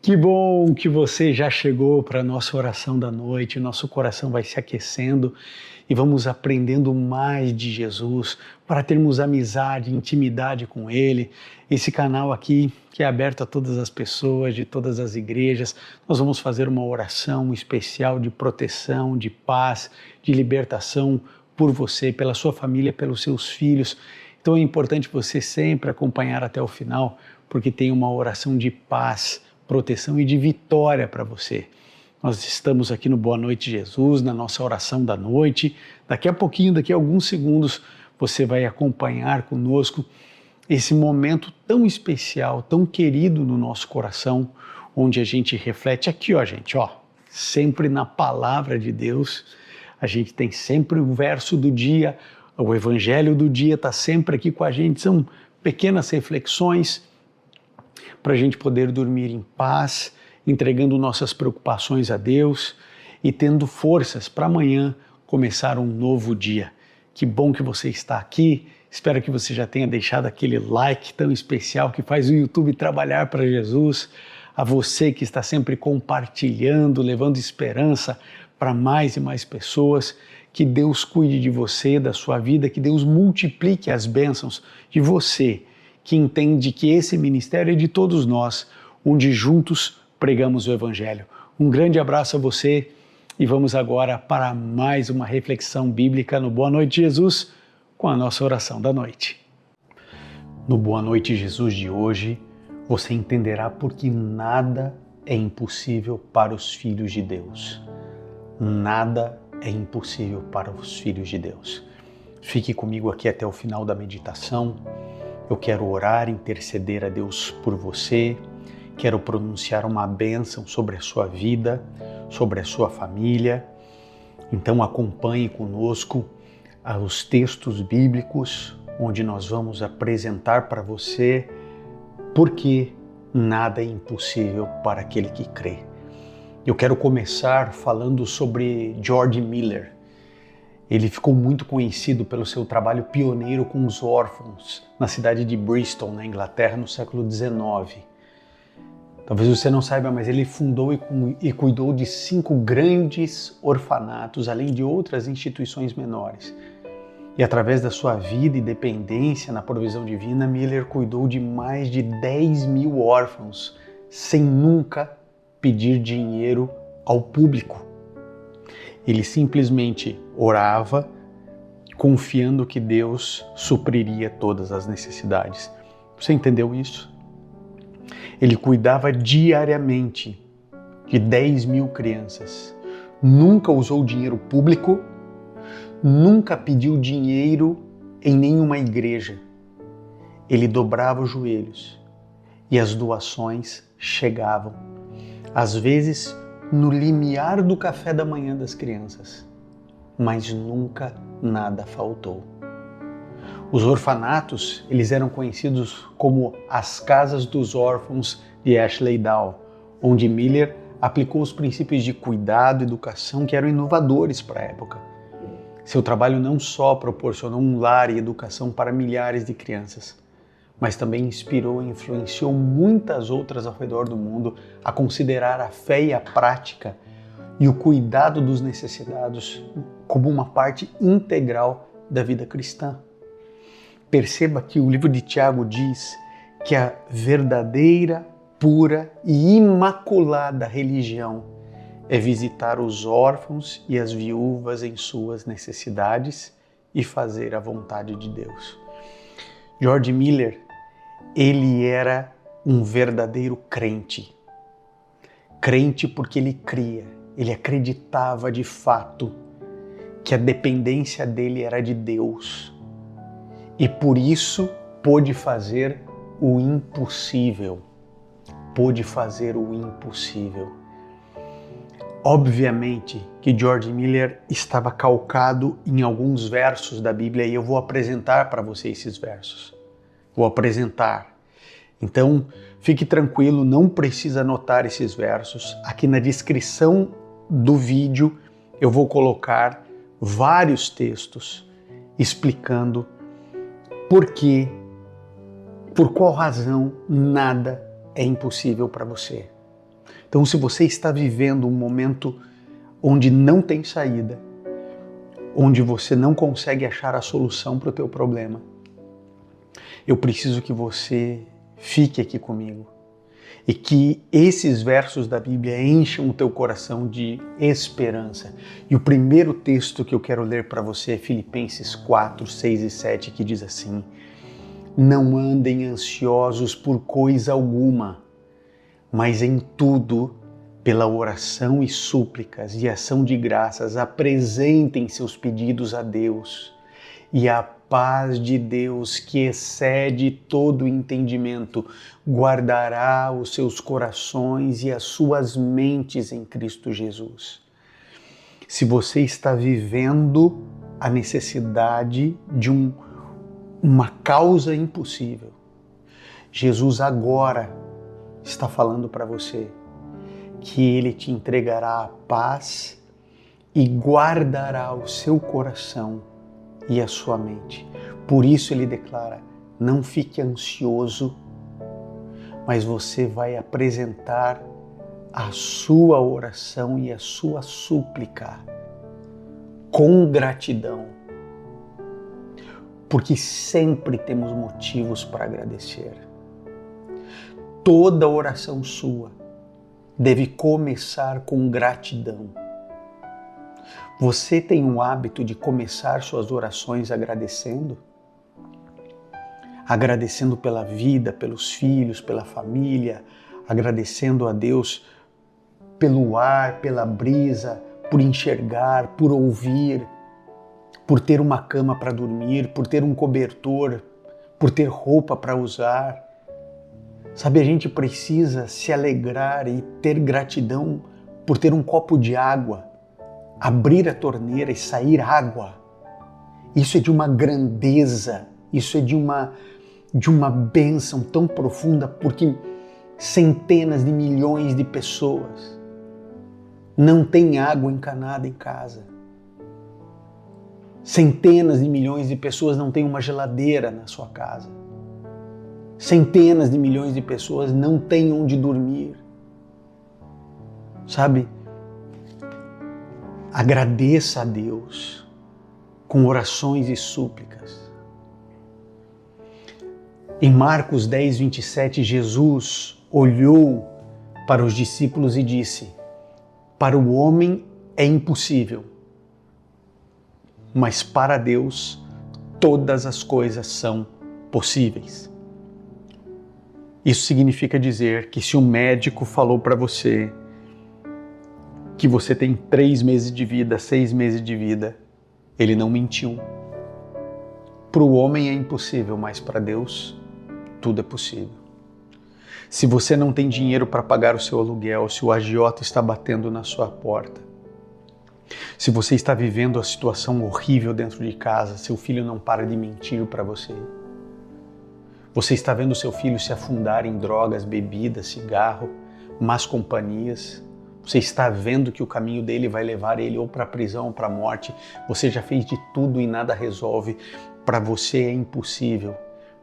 Que bom que você já chegou para a nossa oração da noite, nosso coração vai se aquecendo e vamos aprendendo mais de Jesus para termos amizade, intimidade com Ele. Esse canal aqui que é aberto a todas as pessoas, de todas as igrejas, nós vamos fazer uma oração especial de proteção, de paz, de libertação por você, pela sua família, pelos seus filhos. Então é importante você sempre acompanhar até o final, porque tem uma oração de paz, proteção e de vitória para você. Nós estamos aqui no Boa Noite Jesus, na nossa oração da noite. Daqui a pouquinho, daqui a alguns segundos, você vai acompanhar conosco esse momento tão especial, tão querido no nosso coração, onde a gente reflete aqui, ó, gente, ó, sempre na palavra de Deus. A gente tem sempre o verso do dia, o evangelho do dia está sempre aqui com a gente. São pequenas reflexões para a gente poder dormir em paz, entregando nossas preocupações a Deus e tendo forças para amanhã começar um novo dia. Que bom que você está aqui, espero que você já tenha deixado aquele like tão especial que faz o YouTube trabalhar para Jesus, a você que está sempre compartilhando, levando esperança para mais e mais pessoas, que Deus cuide de você, da sua vida, que Deus multiplique as bênçãos de você, que entende que esse ministério é de todos nós, onde juntos pregamos o Evangelho. Um grande abraço a você e vamos agora para mais uma reflexão bíblica no Boa Noite Jesus, com a nossa oração da noite. No Boa Noite Jesus de hoje, você entenderá porque nada é impossível para os filhos de Deus. Nada é impossível para os filhos de Deus. Fique comigo aqui até o final da meditação. Eu quero orar, interceder a Deus por você, quero pronunciar uma bênção sobre a sua vida, sobre a sua família. Então acompanhe conosco os textos bíblicos, onde nós vamos apresentar para você porque nada é impossível para aquele que crê. Eu quero começar falando sobre George Miller. Ele ficou muito conhecido pelo seu trabalho pioneiro com os órfãos na cidade de Bristol, na Inglaterra, no século XIX. Talvez você não saiba, mas ele fundou e cuidou de 5 grandes orfanatos, além de outras instituições menores. E através da sua vida e dependência na provisão divina, Miller cuidou de mais de 10.000 órfãos, sem nunca pedir dinheiro ao público. Ele simplesmente orava, confiando que Deus supriria todas as necessidades. Você entendeu isso? Ele cuidava diariamente de 10.000 crianças. Nunca usou dinheiro público, nunca pediu dinheiro em nenhuma igreja. Ele dobrava os joelhos e as doações chegavam. Às vezes, no limiar do café da manhã das crianças, mas nunca nada faltou. Os orfanatos, eles eram conhecidos como as Casas dos Órfãos de Ashley Down, onde Miller aplicou os princípios de cuidado e educação que eram inovadores para a época. Seu trabalho não só proporcionou um lar e educação para milhares de crianças, mas também inspirou e influenciou muitas outras ao redor do mundo a considerar a fé e a prática e o cuidado dos necessitados como uma parte integral da vida cristã. Perceba que o livro de Tiago diz que a verdadeira, pura e imaculada religião é visitar os órfãos e as viúvas em suas necessidades e fazer a vontade de Deus. George Miller, ele era um verdadeiro crente. Crente porque ele cria, ele acreditava de fato que a dependência dele era de Deus e por isso pôde fazer o impossível. Pôde fazer o impossível. Obviamente que George Miller estava calcado em alguns versos da Bíblia e eu vou apresentar para você esses versos. Vou apresentar. Então, fique tranquilo, não precisa anotar esses versos. Aqui na descrição do vídeo eu vou colocar vários textos explicando por que, por qual razão nada é impossível para você. Então, se você está vivendo um momento onde não tem saída, onde você não consegue achar a solução para o teu problema, eu preciso que você fique aqui comigo e que esses versos da Bíblia encham o teu coração de esperança. E o primeiro texto que eu quero ler para você é Filipenses 4, 6 e 7, que diz assim: não andem ansiosos por coisa alguma, mas em tudo, pela oração e súplicas e ação de graças, apresentem seus pedidos a Deus, e a paz de Deus, que excede todo entendimento, guardará os seus corações e as suas mentes em Cristo Jesus. Se você está vivendo a necessidade de uma causa impossível, Jesus agora está falando para você que Ele te entregará a paz e guardará o seu coração e a sua mente. Por isso Ele declara: não fique ansioso, mas você vai apresentar a sua oração e a sua súplica com gratidão, porque sempre temos motivos para agradecer. Toda oração sua deve começar com gratidão. Você tem o hábito de começar suas orações agradecendo? Agradecendo pela vida, pelos filhos, pela família, agradecendo a Deus pelo ar, pela brisa, por enxergar, por ouvir, por ter uma cama para dormir, por ter um cobertor, por ter roupa para usar. Sabe, a gente precisa se alegrar e ter gratidão por ter um copo de água, abrir a torneira e sair água. Isso é de uma grandeza, isso é de uma bênção tão profunda, porque centenas de milhões de pessoas não têm água encanada em casa. Centenas de milhões de pessoas não têm uma geladeira na sua casa. Centenas de milhões de pessoas não têm onde dormir. Sabe? Agradeça a Deus com orações e súplicas. Em Marcos 10, 27, Jesus olhou para os discípulos e disse: para o homem é impossível, mas para Deus todas as coisas são possíveis. Isso significa dizer que se um médico falou para você que você tem 3 meses de vida, 6 meses de vida, ele não mentiu. Para o homem é impossível, mas para Deus tudo é possível. Se você não tem dinheiro para pagar o seu aluguel, se o agiota está batendo na sua porta, se você está vivendo a situação horrível dentro de casa, seu filho não para de mentir para você, você está vendo seu filho se afundar em drogas, bebidas, cigarro, más companhias, você está vendo que o caminho dele vai levar ele ou para a prisão ou para a morte, você já fez de tudo e nada resolve, para você é impossível,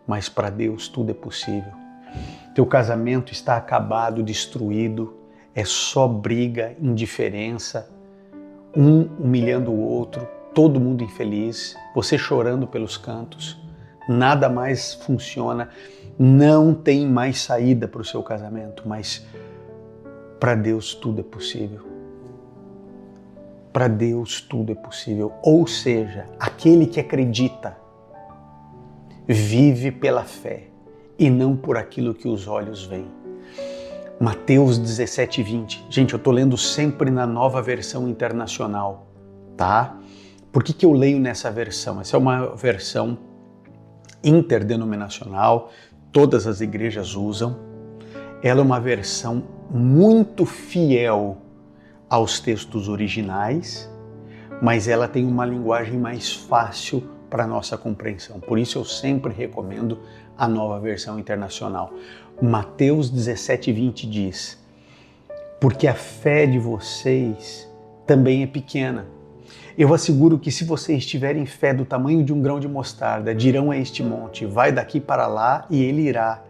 mas para Deus tudo é possível. Teu casamento está acabado, destruído, é só briga, indiferença, um humilhando o outro, todo mundo infeliz, você chorando pelos cantos, nada mais funciona, não tem mais saída para o seu casamento, mas para Deus tudo é possível. Para Deus tudo é possível. Ou seja, aquele que acredita vive pela fé e não por aquilo que os olhos veem. Mateus 17, 20. Gente, eu estou lendo sempre na Nova Versão Internacional, tá? Por que eu leio nessa versão? Essa é uma versão interdenominacional, todas as igrejas usam. Ela é uma versão muito fiel aos textos originais, mas ela tem uma linguagem mais fácil para a nossa compreensão. Por isso eu sempre recomendo a Nova Versão Internacional. Mateus 17, 20 diz: porque a fé de vocês também é pequena. Eu asseguro que se vocês tiverem fé do tamanho de um grão de mostarda, dirão a este monte, vai daqui para lá e ele irá.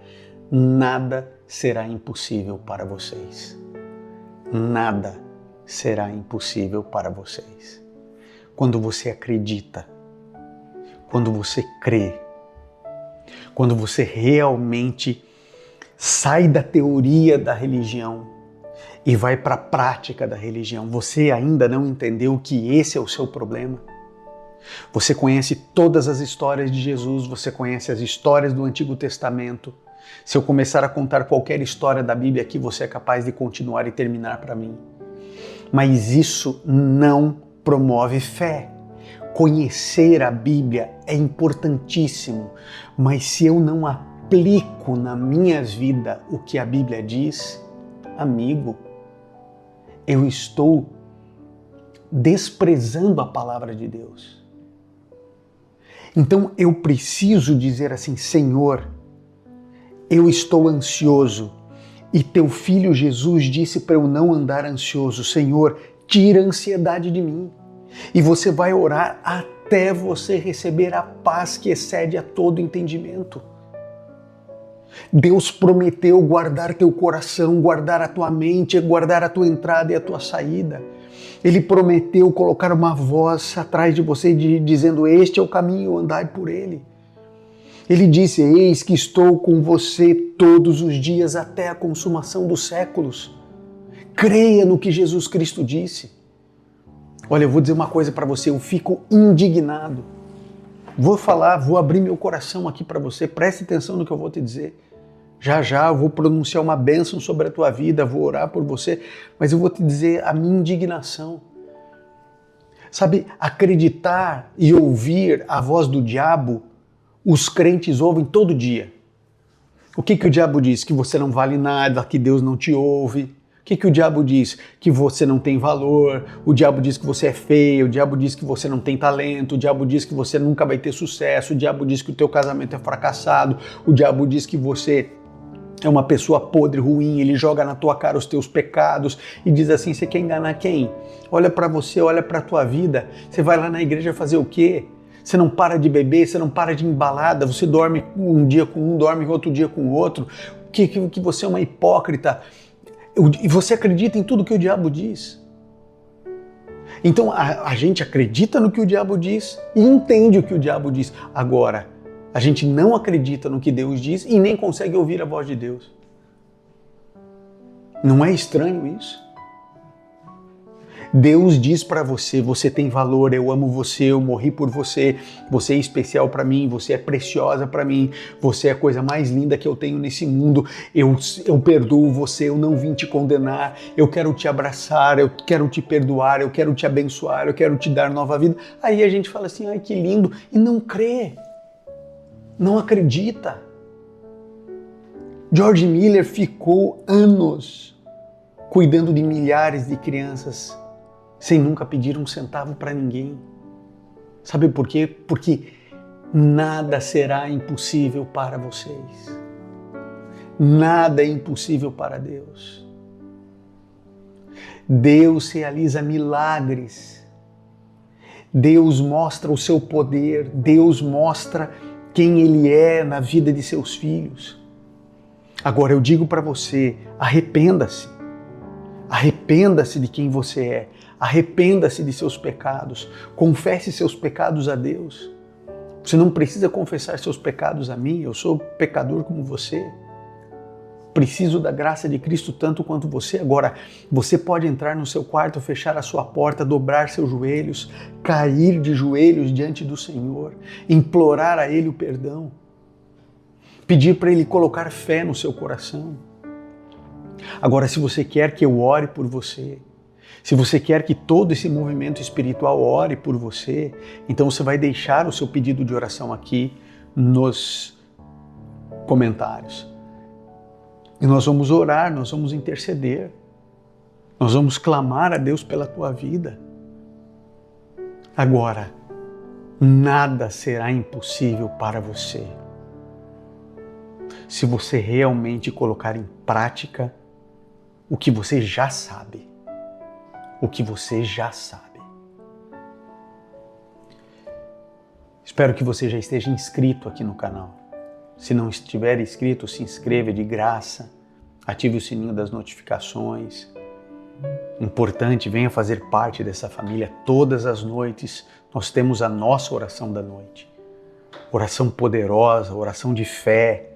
Nada será impossível para vocês. nada será impossível para vocês. Quando você acredita, quando você crê, quando você realmente sai da teoria da religião e vai para a prática da religião, você ainda não entendeu que esse é o seu problema? Você conhece todas as histórias de Jesus, você conhece as histórias do Antigo Testamento. Se eu começar a contar qualquer história da Bíblia aqui, você é capaz de continuar e terminar para mim. Mas isso não promove fé. Conhecer a Bíblia é importantíssimo, mas se eu não aplico na minha vida o que a Bíblia diz, amigo, eu estou desprezando a palavra de Deus. Então eu preciso dizer assim: Senhor, eu estou ansioso e teu filho Jesus disse para eu não andar ansioso. Senhor, tira a ansiedade de mim. E você vai orar até você receber a paz que excede a todo entendimento. Deus prometeu guardar teu coração, guardar a tua mente, guardar a tua entrada e a tua saída. Ele prometeu colocar uma voz atrás de você dizendo: este é o caminho, andai por ele. Ele disse: eis que estou com você todos os dias até a consumação dos séculos. Creia no que Jesus Cristo disse. Olha, eu vou dizer uma coisa para você, eu fico indignado. Vou abrir meu coração aqui para você, preste atenção no que eu vou te dizer. Já já eu vou pronunciar uma bênção sobre a tua vida, vou orar por você, mas eu vou te dizer a minha indignação. Sabe, acreditar e ouvir a voz do diabo, os crentes ouvem todo dia. O que o diabo diz? Que você não vale nada, que Deus não te ouve. O que o diabo diz? Que você não tem valor, o diabo diz que você é feio, o diabo diz que você não tem talento, o diabo diz que você nunca vai ter sucesso, o diabo diz que o teu casamento é fracassado, o diabo diz que você é uma pessoa podre, ruim, ele joga na tua cara os teus pecados e diz assim: você quer enganar quem? Olha para você, olha para a tua vida, você vai lá na igreja fazer o quê? Você não para de beber, você não para de embalada, você dorme um dia com um, dorme outro dia com o outro, que você é uma hipócrita. E você acredita em tudo que o diabo diz. Então a gente acredita no que o diabo diz e entende o que o diabo diz. Agora, a gente não acredita no que Deus diz e nem consegue ouvir a voz de Deus. Não é estranho isso? Deus diz para você: você tem valor, eu amo você, eu morri por você, você é especial para mim, você é preciosa para mim, você é a coisa mais linda que eu tenho nesse mundo, eu perdoo você, eu não vim te condenar, eu quero te abraçar, eu quero te perdoar, eu quero te abençoar, eu quero te dar nova vida. Aí a gente fala assim: ai, que lindo, e não crê, não acredita. George Miller ficou anos cuidando de milhares de crianças sem nunca pedir um centavo para ninguém. Sabe por quê? Porque nada será impossível para vocês. Nada é impossível para Deus. Deus realiza milagres. Deus mostra o seu poder. Deus mostra quem Ele é na vida de seus filhos. Agora eu digo para você: arrependa-se. Arrependa-se de quem você é. Arrependa-se de seus pecados. Confesse seus pecados a Deus. Você não precisa confessar seus pecados a mim. Eu sou pecador como você. Preciso da graça de Cristo tanto quanto você. Agora, você pode entrar no seu quarto, fechar a sua porta, dobrar seus joelhos, cair de joelhos diante do Senhor, implorar a Ele o perdão, pedir para Ele colocar fé no seu coração. Agora, se você quer que eu ore por você, se você quer que todo esse movimento espiritual ore por você, então você vai deixar o seu pedido de oração aqui nos comentários. E nós vamos orar, nós vamos interceder, nós vamos clamar a Deus pela tua vida. Agora, nada será impossível para você se você realmente colocar em prática o que você já sabe. O que você já sabe. Espero que você já esteja inscrito aqui no canal. Se não estiver inscrito, se inscreva de graça, ative o sininho das notificações, Importante, venha fazer parte dessa família. Todas as noites nós temos a nossa oração da noite. Oração poderosa, oração de fé,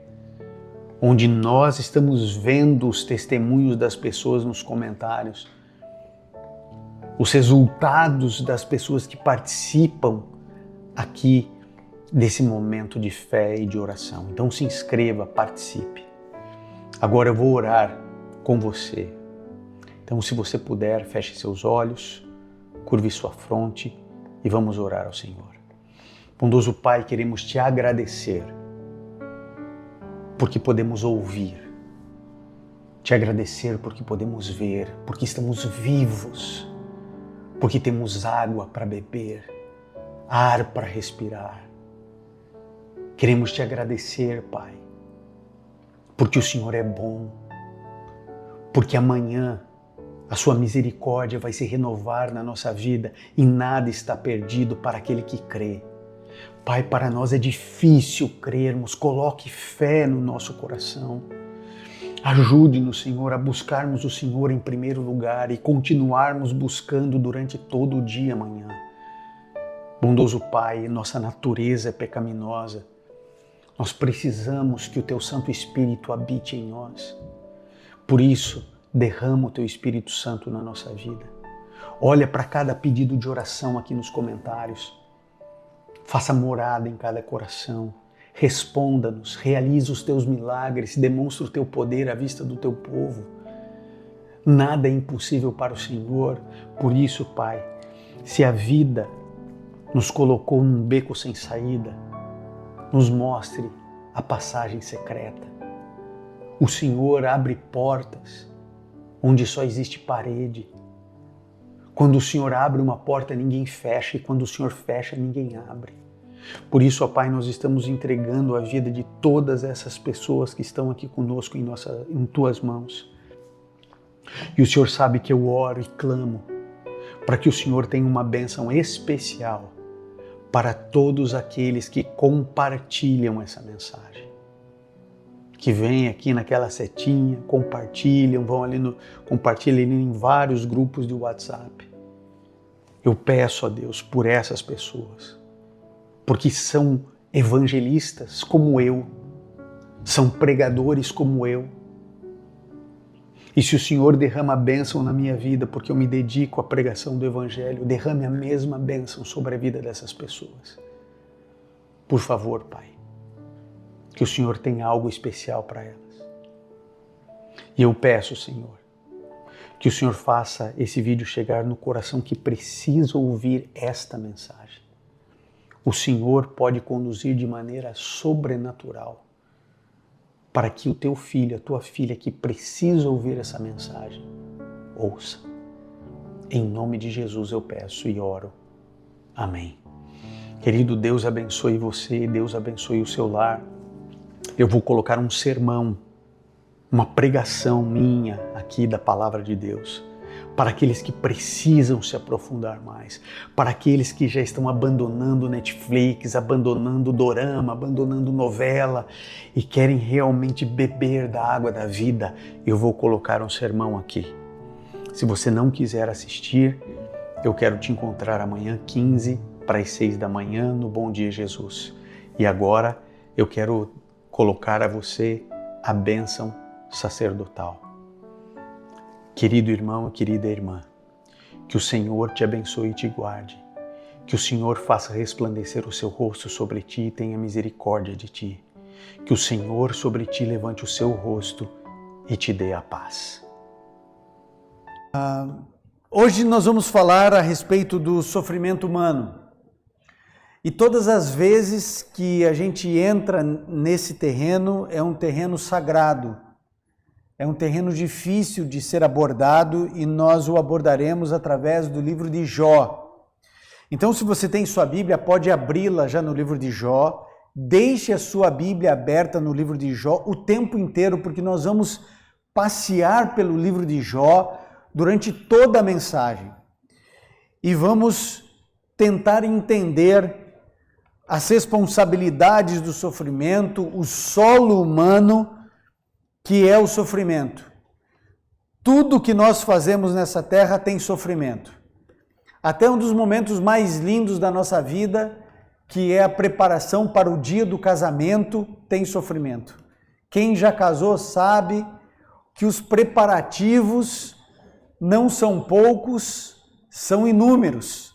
onde nós estamos vendo os testemunhos das pessoas nos comentários, os resultados das pessoas que participam aqui desse momento de fé e de oração. Então se inscreva, participe. Agora eu vou orar com você. Então, se você puder, feche seus olhos, curve sua fronte e vamos orar ao Senhor. Bondoso Pai, queremos te agradecer porque podemos ouvir, te agradecer porque podemos ver, porque estamos vivos, porque temos água para beber, ar para respirar. Queremos te agradecer, Pai, porque o Senhor é bom, porque amanhã a sua misericórdia vai se renovar na nossa vida e nada está perdido para aquele que crê. Pai, para nós é difícil crermos, coloque fé no nosso coração. Ajude-nos, Senhor, a buscarmos o Senhor em primeiro lugar e continuarmos buscando durante todo o dia amanhã. Bondoso Pai, nossa natureza é pecaminosa. Nós precisamos que o Teu Santo Espírito habite em nós. Por isso, derrama o Teu Espírito Santo na nossa vida. Olha para cada pedido de oração aqui nos comentários. Faça morada em cada coração. Responda-nos, realiza os Teus milagres, demonstra o Teu poder à vista do Teu povo. Nada é impossível para o Senhor. Por isso, Pai, se a vida nos colocou num beco sem saída, nos mostre a passagem secreta. O Senhor abre portas onde só existe parede. Quando o Senhor abre uma porta, ninguém fecha, e quando o Senhor fecha, ninguém abre. Por isso, ó Pai, nós estamos entregando a vida de todas essas pessoas que estão aqui conosco em Tuas mãos. E o Senhor sabe que eu oro e clamo para que o Senhor tenha uma bênção especial para todos aqueles que compartilham essa mensagem. Que vêm aqui naquela setinha, compartilham, compartilham em vários grupos de WhatsApp. Eu peço a Deus por essas pessoas, porque são evangelistas como eu, são pregadores como eu. E se o Senhor derrama a bênção na minha vida, porque eu me dedico à pregação do Evangelho, derrame a mesma bênção sobre a vida dessas pessoas. Por favor, Pai, que o Senhor tenha algo especial para elas. E eu peço, Senhor, que o Senhor faça esse vídeo chegar no coração que precisa ouvir esta mensagem. O Senhor pode conduzir de maneira sobrenatural para que o teu filho, a tua filha que precisa ouvir essa mensagem, ouça. Em nome de Jesus eu peço e oro. Amém. Querido, Deus abençoe você, Deus abençoe o seu lar. Eu vou colocar um sermão, uma pregação minha aqui da palavra de Deus, para aqueles que precisam se aprofundar mais, para aqueles que já estão abandonando Netflix, abandonando dorama, abandonando novela e querem realmente beber da água da vida. Eu vou colocar um sermão aqui. Se você não quiser assistir, eu quero te encontrar amanhã 15 para as 6 da manhã no Bom Dia Jesus. E agora eu quero colocar a você a bênção sacerdotal. Querido irmão e querida irmã, que o Senhor te abençoe e te guarde, que o Senhor faça resplandecer o seu rosto sobre ti e tenha misericórdia de ti, que o Senhor sobre ti levante o seu rosto e te dê a paz. Hoje nós vamos falar a respeito do sofrimento humano. E todas as vezes que a gente entra nesse terreno, é um terreno sagrado, é um terreno difícil de ser abordado e nós o abordaremos através do livro de Jó. Então, se você tem sua Bíblia, pode abri-la já no livro de Jó, deixe a sua Bíblia aberta no livro de Jó o tempo inteiro, porque nós vamos passear pelo livro de Jó durante toda a mensagem e vamos tentar entender as responsabilidades do sofrimento, o solo humano que é o sofrimento. Tudo que nós fazemos nessa terra tem sofrimento. Até um dos momentos mais lindos da nossa vida, que é a preparação para o dia do casamento, tem sofrimento. Quem já casou sabe que os preparativos não são poucos, são inúmeros.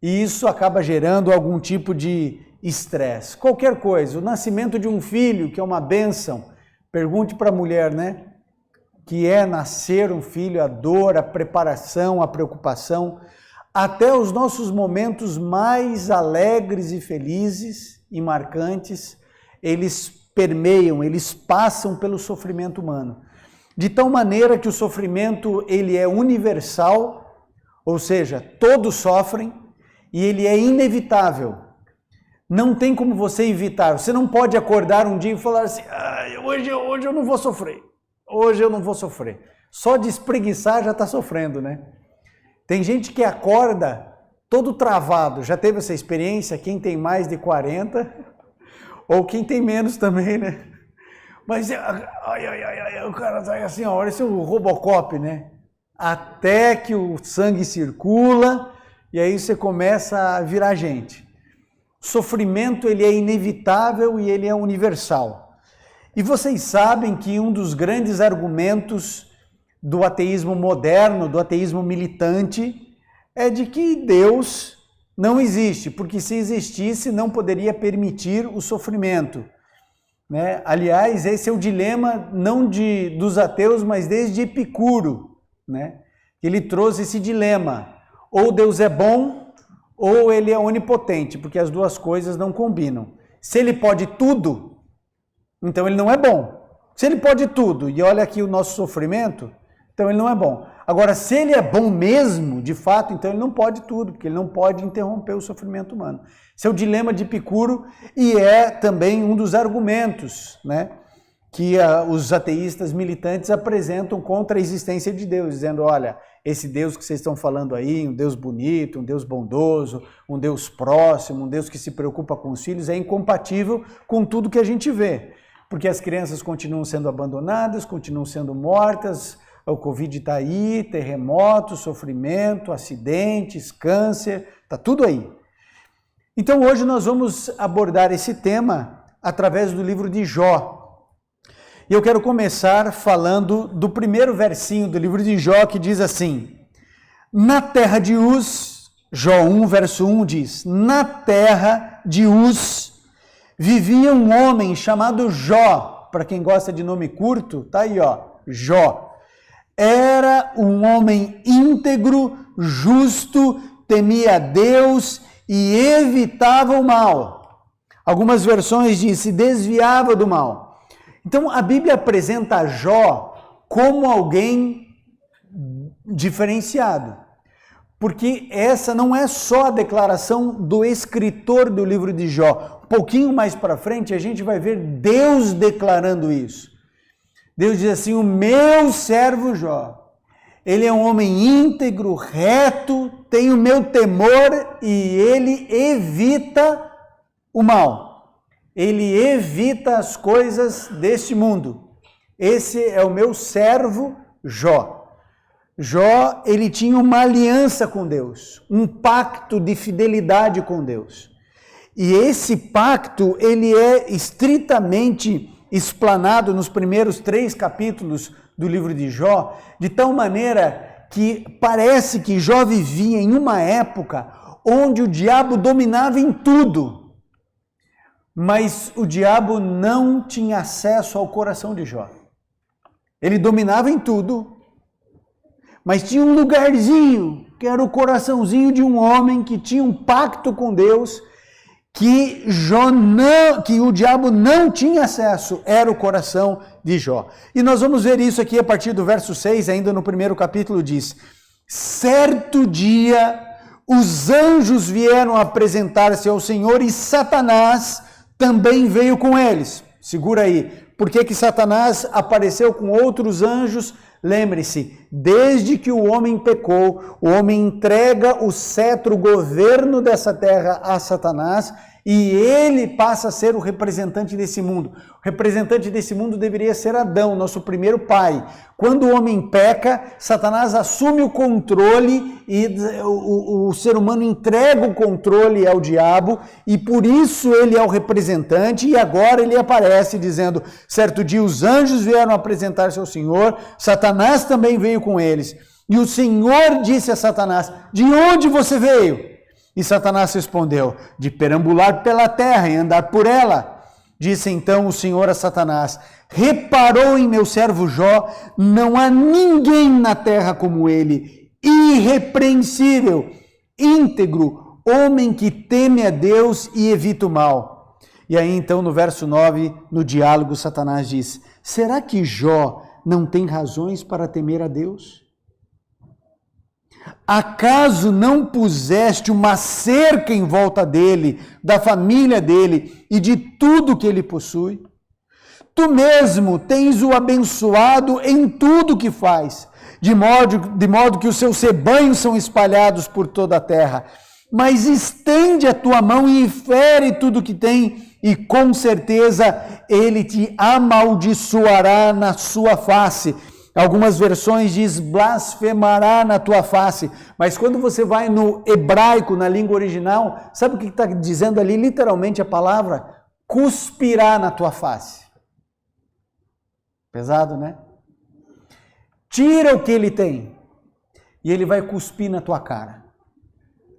E isso acaba gerando algum tipo de estresse. Qualquer coisa, o nascimento de um filho, que é uma bênção, pergunte para a mulher, né? Que é nascer um filho, a dor, a preparação, a preocupação, até os nossos momentos mais alegres e felizes e marcantes, eles permeiam, eles passam pelo sofrimento humano. De tal maneira que o sofrimento, ele é universal, ou seja, todos sofrem, e ele é inevitável. Não tem como você evitar. Você não pode acordar um dia e falar assim, hoje eu não vou sofrer. Hoje eu não vou sofrer. Só de espreguiçar já está sofrendo, né? Tem gente que acorda todo travado. Já teve essa experiência? Quem tem mais de 40? Ou quem tem menos também, né? Mas, o cara sai assim, ó, olha esse é o Robocop, né? Até que o sangue circula e aí você começa a virar gente. O sofrimento, ele é inevitável e ele é universal. E vocês sabem que um dos grandes argumentos do ateísmo moderno, do ateísmo militante, é de que Deus não existe, porque se existisse não poderia permitir o sofrimento. Né? Aliás, esse é o dilema não dos ateus, mas desde Epicuro. Né? Ele trouxe esse dilema, ou Deus é bom, ou ele é onipotente, porque as duas coisas não combinam. Se ele pode tudo, então ele não é bom. Se ele pode tudo, e olha aqui o nosso sofrimento, então ele não é bom. Agora, se ele é bom mesmo, de fato, então ele não pode tudo, porque ele não pode interromper o sofrimento humano. Esse é o dilema de Epicuro e é também um dos argumentos, né, que os ateístas militantes apresentam contra a existência de Deus, dizendo, olha, esse Deus que vocês estão falando aí, um Deus bonito, um Deus bondoso, um Deus próximo, um Deus que se preocupa com os filhos, é incompatível com tudo que a gente vê. Porque as crianças continuam sendo abandonadas, continuam sendo mortas, o Covid está aí, terremotos, sofrimento, acidentes, câncer, está tudo aí. Então hoje nós vamos abordar esse tema através do livro de Jó. E eu quero começar falando do primeiro versinho do livro de Jó, que diz assim, na terra de Uz, Jó 1, verso 1 diz, na terra de Uz vivia um homem chamado Jó, para quem gosta de nome curto, tá aí ó, Jó. Era um homem íntegro, justo, temia Deus e evitava o mal. Algumas versões dizem, se desviava do mal. Então a Bíblia apresenta Jó como alguém diferenciado. Porque essa não é só a declaração do escritor do livro de Jó. Um pouquinho mais para frente a gente vai ver Deus declarando isso. Deus diz assim, o meu servo Jó, ele é um homem íntegro, reto, tem o meu temor e ele evita o mal. Ele evita as coisas deste mundo. Esse é o meu servo Jó. Jó, ele tinha uma aliança com Deus, um pacto de fidelidade com Deus. E esse pacto, ele é estritamente explanado nos primeiros 3 capítulos do livro de Jó, de tal maneira que parece que Jó vivia em uma época onde o diabo dominava em tudo, mas o diabo não tinha acesso ao coração de Jó. Ele dominava em tudo, mas tinha um lugarzinho, que era o coraçãozinho de um homem que tinha um pacto com Deus, que o diabo não tinha acesso, era o coração de Jó. E nós vamos ver isso aqui a partir do verso 6, ainda no primeiro capítulo diz, certo dia os anjos vieram apresentar-se ao Senhor e Satanás também veio com eles. Segura aí, por que Satanás apareceu com outros anjos? Lembre-se, desde que o homem pecou, o homem entrega o cetro, o governo dessa terra a Satanás, e ele passa a ser o representante desse mundo. O representante desse mundo deveria ser Adão, nosso primeiro pai. Quando o homem peca, Satanás assume o controle e o ser humano entrega o controle ao diabo, e por isso ele é o representante, e agora ele aparece dizendo, certo dia os anjos vieram apresentar-se ao Senhor, Satanás também veio com eles. E o Senhor disse a Satanás, de onde você veio? E Satanás respondeu, de perambular pela terra e andar por ela. Disse então o Senhor a Satanás, reparou em meu servo Jó, não há ninguém na terra como ele, irrepreensível, íntegro, homem que teme a Deus e evita o mal. E aí então no verso 9, no diálogo, Satanás diz, será que Jó não tem razões para temer a Deus? Acaso não puseste uma cerca em volta dele, da família dele e de tudo que ele possui? Tu mesmo tens o abençoado em tudo que faz, de modo que os seus rebanhos são espalhados por toda a terra. Mas estende a tua mão e fere tudo que tem, e com certeza ele te amaldiçoará na sua face. Algumas versões diz blasfemará na tua face, mas quando você vai no hebraico, na língua original, sabe o que está dizendo ali? Literalmente a palavra cuspirá na tua face. Pesado, né? Tira o que ele tem e ele vai cuspir na tua cara.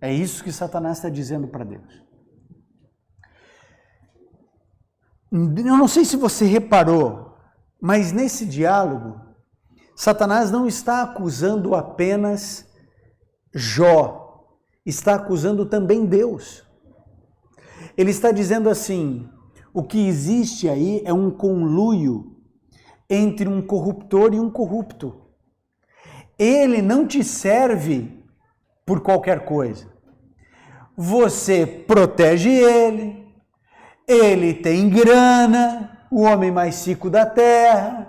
É isso que Satanás está dizendo para Deus. Eu não sei se você reparou, mas nesse diálogo, Satanás não está acusando apenas Jó, está acusando também Deus. Ele está dizendo assim, o que existe aí é um conluio entre um corruptor e um corrupto. Ele não te serve por qualquer coisa. Você protege ele, ele tem grana, o homem mais rico da terra,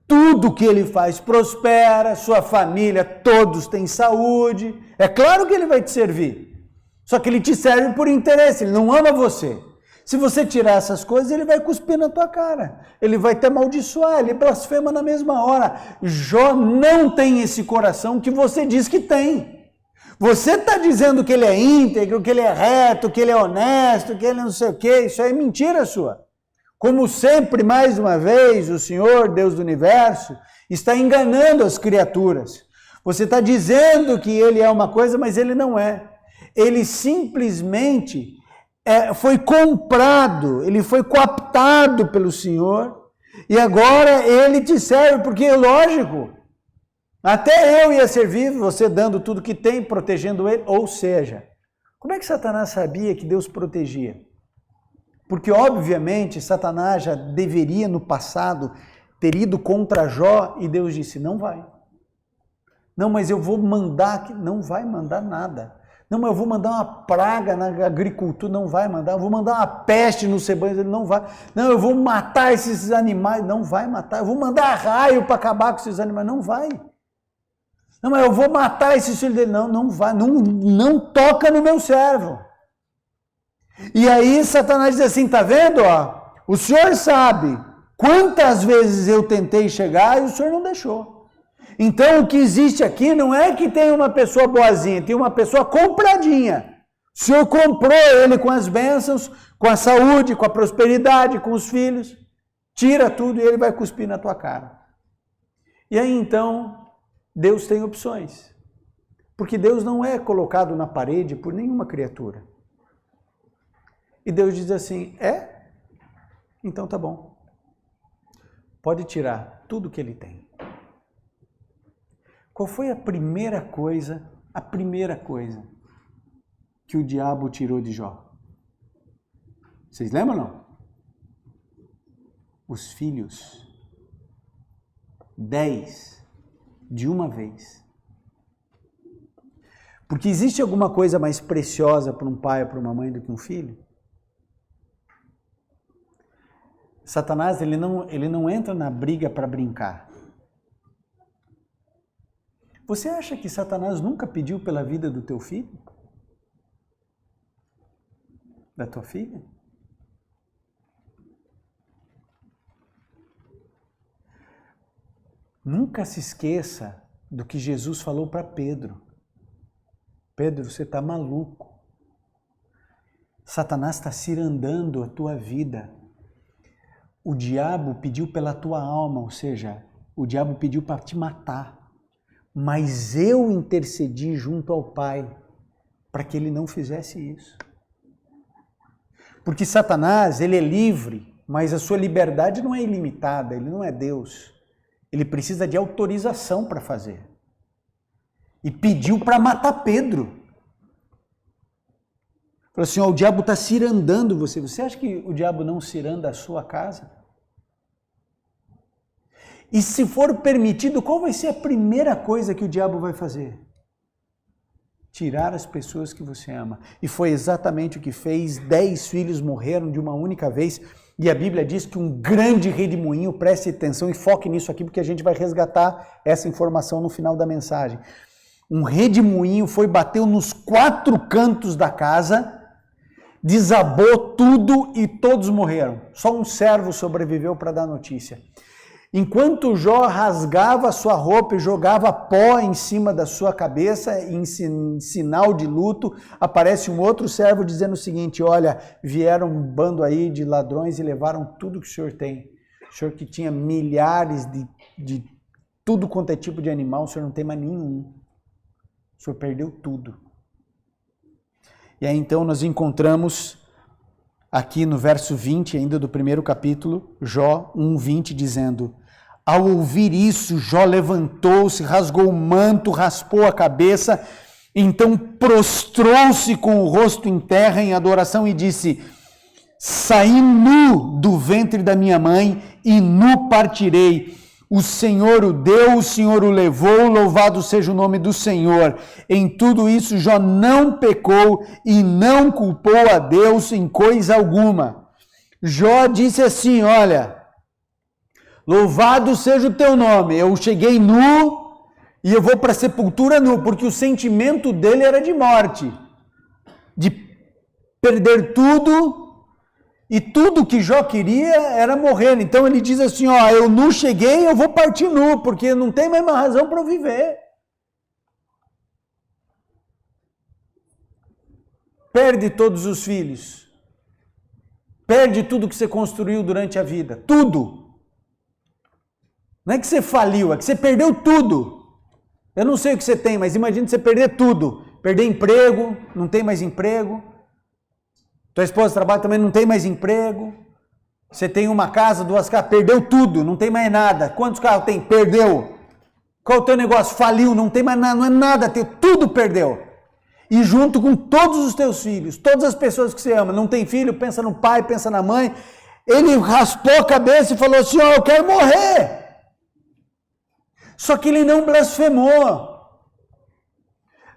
tudo que ele faz prospera, sua família, todos têm saúde. É claro que ele vai te servir. Só que ele te serve por interesse, ele não ama você. Se você tirar essas coisas, ele vai cuspir na tua cara. Ele vai te amaldiçoar, ele blasfema na mesma hora. Jó não tem esse coração que você diz que tem. Você está dizendo que ele é íntegro, que ele é reto, que ele é honesto, que ele não sei o quê. Isso é mentira sua. Como sempre, mais uma vez, o Senhor, Deus do Universo, está enganando as criaturas. Você está dizendo que ele é uma coisa, mas ele não é. Ele simplesmente foi comprado, ele foi cooptado pelo Senhor, e agora ele te serve, porque, lógico, até eu ia servir, você dando tudo que tem, protegendo ele. Ou seja, como é que Satanás sabia que Deus protegia? Porque, obviamente, Satanás já deveria, no passado, ter ido contra Jó e Deus disse, não vai. Não, mas eu vou mandar, não vai mandar nada. Não, mas eu vou mandar uma praga na agricultura, não vai mandar. Eu vou mandar uma peste nos rebanhos, ele não vai. Não, eu vou matar esses animais, não vai matar. Eu vou mandar raio para acabar com esses animais, não vai. Não, mas eu vou matar esses filhos dele, não vai. Não toca no meu servo. E aí Satanás diz assim, tá vendo? Ó, o senhor sabe quantas vezes eu tentei chegar e o senhor não deixou. Então o que existe aqui não é que tem uma pessoa boazinha, tem uma pessoa compradinha. O senhor comprou ele com as bênçãos, com a saúde, com a prosperidade, com os filhos. Tira tudo e ele vai cuspir na tua cara. E aí então Deus tem opções. Porque Deus não é colocado na parede por nenhuma criatura. E Deus diz assim, então tá bom. Pode tirar tudo que ele tem. Qual foi a primeira coisa que o diabo tirou de Jó? Vocês lembram ou não? Os filhos. 10 de uma vez. Porque existe alguma coisa mais preciosa para um pai ou para uma mãe do que um filho? Satanás, ele não entra na briga para brincar. Você acha que Satanás nunca pediu pela vida do teu filho? da tua filha? Nunca se esqueça do que Jesus falou para Pedro. Pedro, você está maluco. Satanás está cirandando a tua vida. O diabo pediu pela tua alma, ou seja, o diabo pediu para te matar. Mas eu intercedi junto ao Pai para que ele não fizesse isso. Porque Satanás, ele é livre, mas a sua liberdade não é ilimitada, ele não é Deus. Ele precisa de autorização para fazer. E pediu para matar Pedro. Falou assim, o diabo está cirandando você. Você acha que o diabo não ciranda a sua casa? E se for permitido, qual vai ser a primeira coisa que o diabo vai fazer? Tirar as pessoas que você ama. E foi exatamente o que fez. 10 filhos morreram de uma única vez. E a Bíblia diz que um grande redemoinho, preste atenção e foque nisso aqui, porque a gente vai resgatar essa informação no final da mensagem. Um redemoinho bateu nos 4 cantos da casa, desabou tudo e todos morreram. Só um servo sobreviveu para dar notícia. Enquanto Jó rasgava a sua roupa e jogava pó em cima da sua cabeça, em sinal de luto, aparece um outro servo dizendo o seguinte, olha, vieram um bando aí de ladrões e levaram tudo que o senhor tem. O senhor que tinha milhares de tudo quanto é tipo de animal, o senhor não tem mais nenhum. O senhor perdeu tudo. E aí então nós encontramos aqui no verso 20, ainda do primeiro capítulo, Jó 1:20, dizendo, ao ouvir isso, Jó levantou-se, rasgou o manto, raspou a cabeça, então prostrou-se com o rosto em terra em adoração e disse, saí nu do ventre da minha mãe e nu partirei. O Senhor o deu, o Senhor o levou, louvado seja o nome do Senhor. Em tudo isso, Jó não pecou e não culpou a Deus em coisa alguma. Jó disse assim, olha, louvado seja o teu nome, eu cheguei nu e eu vou para a sepultura nu, porque o sentimento dele era de morte, de perder tudo. E tudo que Jó queria era morrer. Então ele diz assim, eu nu cheguei, eu vou partir nu, porque não tem mais uma razão para eu viver. Perde todos os filhos. Perde tudo que você construiu durante a vida. Tudo. Não é que você faliu, é que você perdeu tudo. Eu não sei o que você tem, mas imagina você perder tudo. Perder emprego, não tem mais emprego. Tua esposa trabalha também, não tem mais emprego. Você tem uma casa, 2 casas, perdeu tudo, não tem mais nada. Quantos carros tem? Perdeu. Qual é o teu negócio? Faliu, não tem mais nada, não é nada teu, tudo perdeu. E junto com todos os teus filhos, todas as pessoas que você ama, não tem filho, pensa no pai, pensa na mãe. Ele raspou a cabeça e falou assim, eu quero morrer. Só que ele não blasfemou.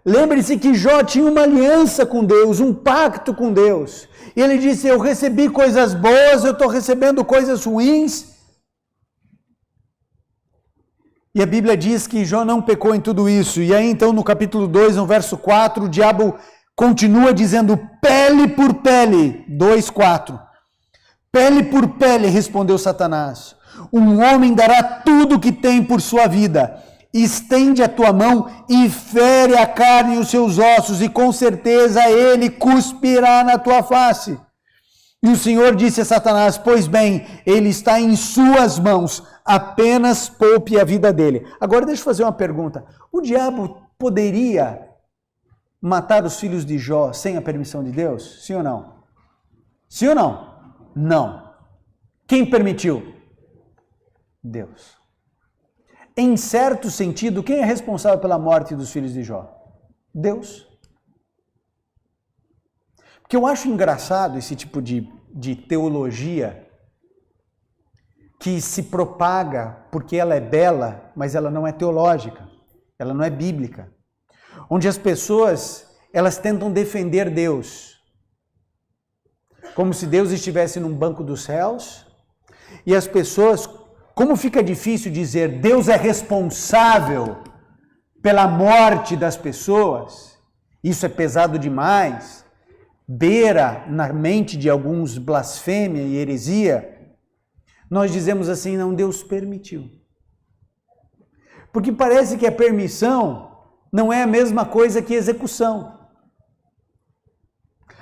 Lembre-se que Jó tinha uma aliança com Deus, um pacto com Deus. E ele disse, eu recebi coisas boas, eu estou recebendo coisas ruins. E a Bíblia diz que Jó não pecou em tudo isso. E aí então no capítulo 2, no verso 4, o diabo continua dizendo, pele por pele. 2:4. Pele por pele, respondeu Satanás. Um homem dará tudo o que tem por sua vida. Estende a tua mão e fere a carne e os seus ossos, e com certeza ele cuspirá na tua face. E o Senhor disse a Satanás, pois bem, ele está em suas mãos, apenas poupe a vida dele. Agora deixa eu fazer uma pergunta. O diabo poderia matar os filhos de Jó sem a permissão de Deus? Sim ou não? Sim ou não? Não. Quem permitiu? Deus. Em certo sentido, quem é responsável pela morte dos filhos de Jó? Deus. Porque eu acho engraçado esse tipo de teologia que se propaga porque ela é bela, mas ela não é teológica, ela não é bíblica. Onde as pessoas, elas tentam defender Deus, como se Deus estivesse num banco dos céus, e as pessoas, como fica difícil dizer Deus é responsável pela morte das pessoas, isso é pesado demais, beira na mente de alguns blasfêmia e heresia, nós dizemos assim, não, Deus permitiu. Porque parece que a permissão não é a mesma coisa que execução.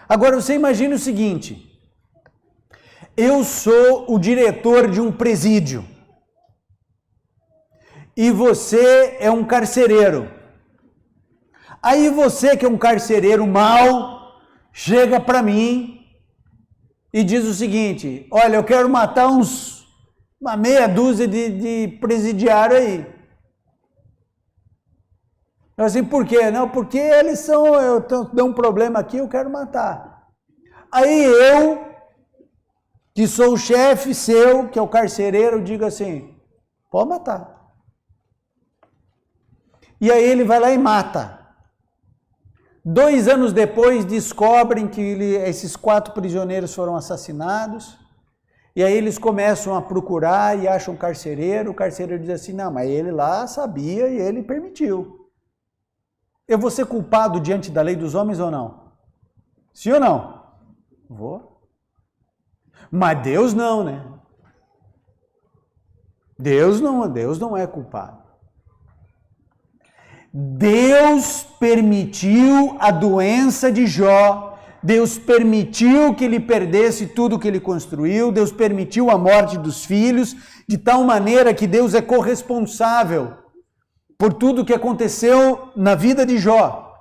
Agora você imagina o seguinte, eu sou o diretor de um presídio e você é um carcereiro. Aí você que é um carcereiro mau, chega para mim e diz o seguinte, olha, eu quero matar uma meia dúzia de presidiários aí. Eu assim, por quê? Não, porque eles dão um problema aqui, eu quero matar. Aí eu, que sou o chefe seu, que é o carcereiro, digo assim, pode matar. E aí ele vai lá e mata. 2 anos depois descobrem que esses 4 prisioneiros foram assassinados, e aí eles começam a procurar e acham o carcereiro diz assim, não, mas ele lá sabia e ele permitiu. Eu vou ser culpado diante da lei dos homens ou não? Sim ou não? Vou. Mas Deus não, né? Deus não é culpado. Deus permitiu a doença de Jó, Deus permitiu que ele perdesse tudo que ele construiu, Deus permitiu a morte dos filhos, de tal maneira que Deus é corresponsável por tudo que aconteceu na vida de Jó.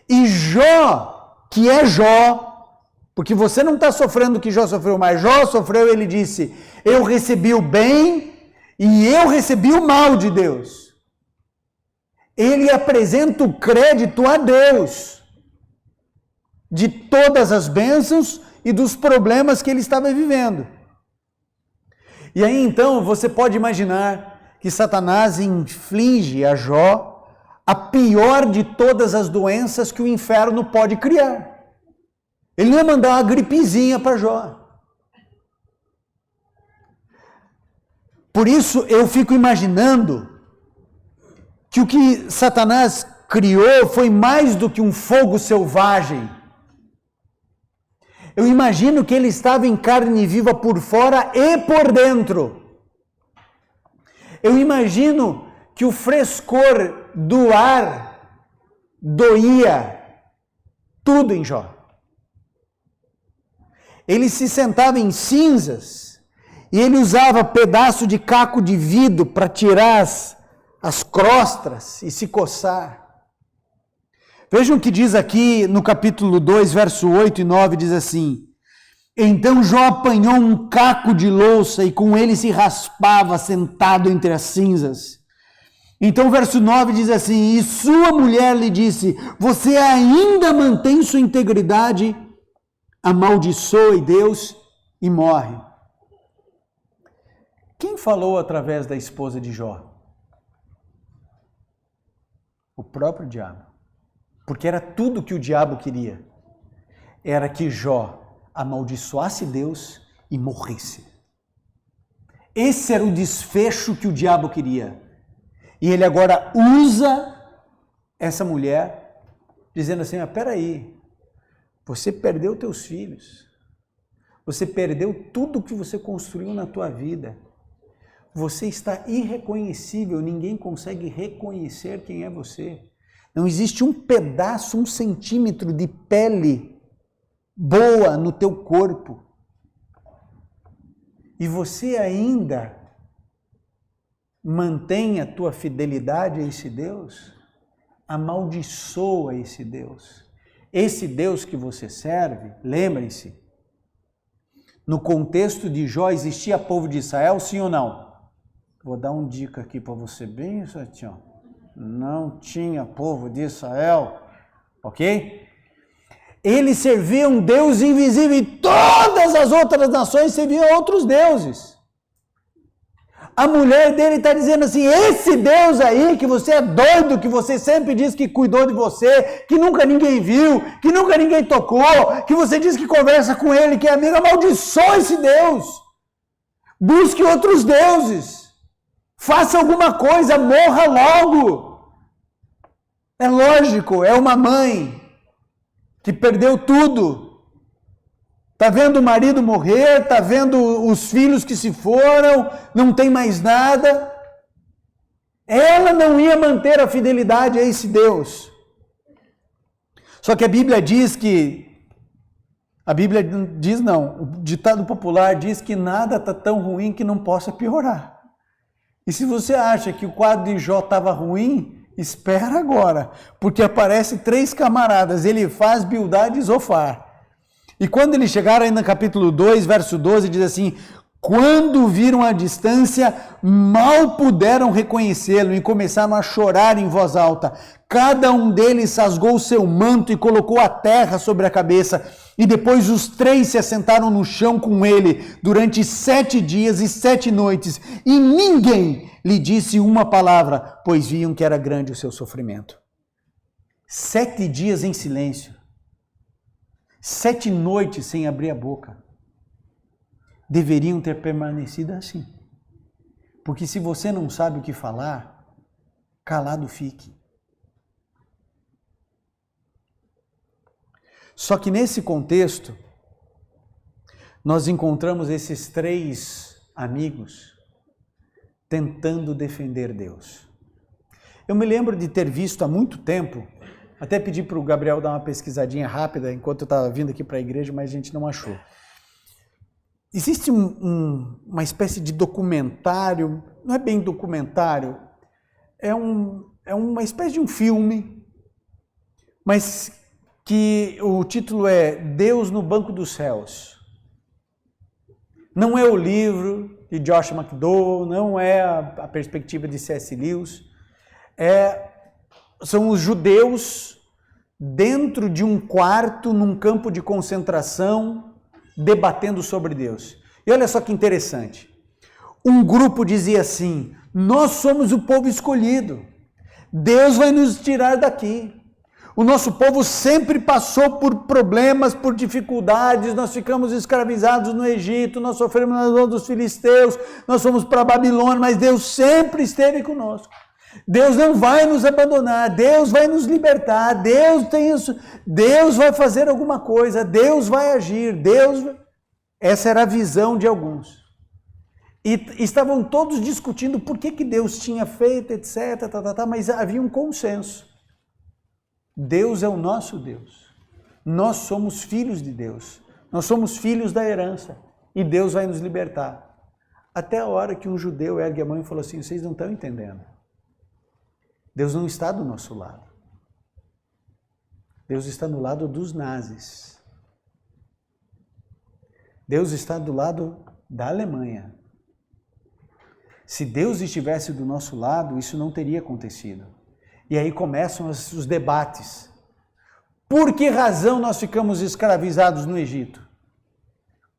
E Jó, que é Jó, porque você não está sofrendo o que Jó sofreu, mas Jó sofreu, ele disse, eu recebi o bem e eu recebi o mal de Deus. Ele apresenta o crédito a Deus de todas as bênçãos e dos problemas que ele estava vivendo. E aí então você pode imaginar que Satanás inflige a Jó a pior de todas as doenças que o inferno pode criar. Ele não ia mandar uma gripezinha para Jó. Por isso eu fico imaginando que o que Satanás criou foi mais do que um fogo selvagem. Eu imagino que ele estava em carne viva por fora e por dentro. Eu imagino que o frescor do ar doía tudo em Jó. Ele se sentava em cinzas e ele usava pedaço de caco de vidro para tirar as crostras e se coçar. Vejam o que diz aqui no capítulo 2, verso 8 e 9, diz assim, então Jó apanhou um caco de louça e com ele se raspava sentado entre as cinzas. Então o verso 9 diz assim, e sua mulher lhe disse, você ainda mantém sua integridade, amaldiçoe Deus e morre. Quem falou através da esposa de Jó? O próprio diabo. Porque era tudo que o diabo queria. Era que Jó amaldiçoasse Deus e morresse. Esse era o desfecho que o diabo queria. E ele agora usa essa mulher, dizendo assim, peraí, você perdeu teus filhos. Você perdeu tudo que você construiu na tua vida. Você está irreconhecível, ninguém consegue reconhecer quem é você. Não existe um pedaço, 1 centímetro de pele boa no teu corpo. E você ainda mantém a tua fidelidade a esse Deus? Amaldiçoa esse Deus. Esse Deus que você serve, lembrem-se, no contexto de Jó existia povo de Israel, sim ou não? Vou dar uma dica aqui para você, bem certinho. Não tinha povo de Israel, ok? Ele servia um Deus invisível e todas as outras nações serviam outros deuses. A mulher dele está dizendo assim, esse Deus aí que você é doido, que você sempre diz que cuidou de você, que nunca ninguém viu, que nunca ninguém tocou, que você diz que conversa com ele, que é amigo, amaldiçoa esse Deus. Busque outros deuses. Faça alguma coisa, morra logo. É lógico, é uma mãe. que perdeu tudo. Está vendo o marido morrer, está vendo os filhos que se foram, não tem mais nada. Ela não ia manter a fidelidade a esse Deus. Só que a Bíblia diz o ditado popular diz que nada está tão ruim que não possa piorar. E se você acha que o quadro de Jó estava ruim, espera agora, porque aparecem 3 camaradas, Elifaz, Bildade e Zofar. E quando eles chegaram aí no capítulo 2, verso 12, diz assim: quando viram a distância, mal puderam reconhecê-lo e começaram a chorar em voz alta. Cada um deles rasgou o seu manto e colocou a terra sobre a cabeça. E depois os 3 se assentaram no chão com ele durante 7 dias e 7 noites. E ninguém lhe disse uma palavra, pois viam que era grande o seu sofrimento. 7 dias em silêncio. 7 noites sem abrir a boca. Deveriam ter permanecido assim. Porque se você não sabe o que falar, calado fique. Só que nesse contexto, nós encontramos esses 3 amigos tentando defender Deus. Eu me lembro de ter visto há muito tempo, até pedi para o Gabriel dar uma pesquisadinha rápida enquanto eu estava vindo aqui para a igreja, mas a gente não achou. Existe uma espécie de documentário, não é bem documentário, é uma espécie de um filme, mas que o título é Deus no Banco dos Céus. Não é o livro de Josh McDowell, não é a perspectiva de C.S. Lewis, são os judeus dentro de um quarto, num campo de concentração, debatendo sobre Deus. E olha só que interessante. Um grupo dizia assim: nós somos o povo escolhido. Deus vai nos tirar daqui. O nosso povo sempre passou por problemas, por dificuldades, nós ficamos escravizados no Egito, nós sofremos nas mãos dos filisteus, nós fomos para a Babilônia, mas Deus sempre esteve conosco. Deus não vai nos abandonar, Deus vai nos libertar, Deus tem isso, Deus vai fazer alguma coisa, Deus vai agir, Essa era a visão de alguns. E estavam todos discutindo por que Deus tinha feito, etc, mas havia um consenso. Deus é o nosso Deus. Nós somos filhos de Deus. Nós somos filhos da herança. E Deus vai nos libertar. Até a hora que um judeu ergue a mão e falou assim: vocês não estão entendendo. Deus não está do nosso lado. Deus está do lado dos nazis. Deus está do lado da Alemanha. Se Deus estivesse do nosso lado, isso não teria acontecido. E aí começam os debates. Por que razão nós ficamos escravizados no Egito?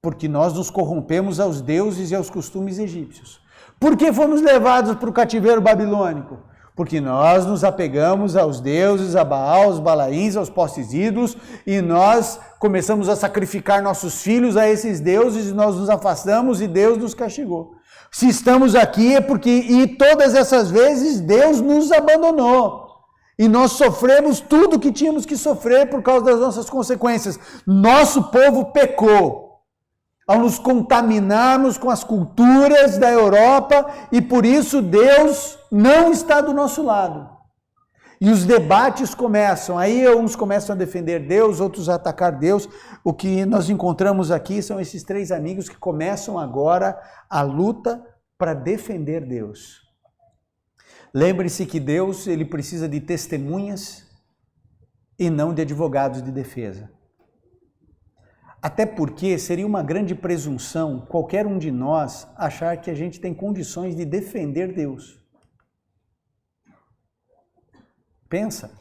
Porque nós nos corrompemos aos deuses e aos costumes egípcios. Por que fomos levados para o cativeiro babilônico? Porque nós nos apegamos aos deuses, a Baal, aos Balaíns, aos postes ídolos, e nós começamos a sacrificar nossos filhos a esses deuses, e nós nos afastamos e Deus nos castigou. Se estamos aqui é porque, e todas essas vezes, Deus nos abandonou. E nós sofremos tudo o que tínhamos que sofrer por causa das nossas consequências. Nosso povo pecou ao nos contaminarmos com as culturas da Europa, e por isso Deus não está do nosso lado. E os debates começam, aí uns começam a defender Deus, outros a atacar Deus. O que nós encontramos aqui são esses 3 amigos que começam agora a luta para defender Deus. Lembre-se que Deus, ele precisa de testemunhas e não de advogados de defesa. Até porque seria uma grande presunção qualquer um de nós achar que a gente tem condições de defender Deus. Pensa.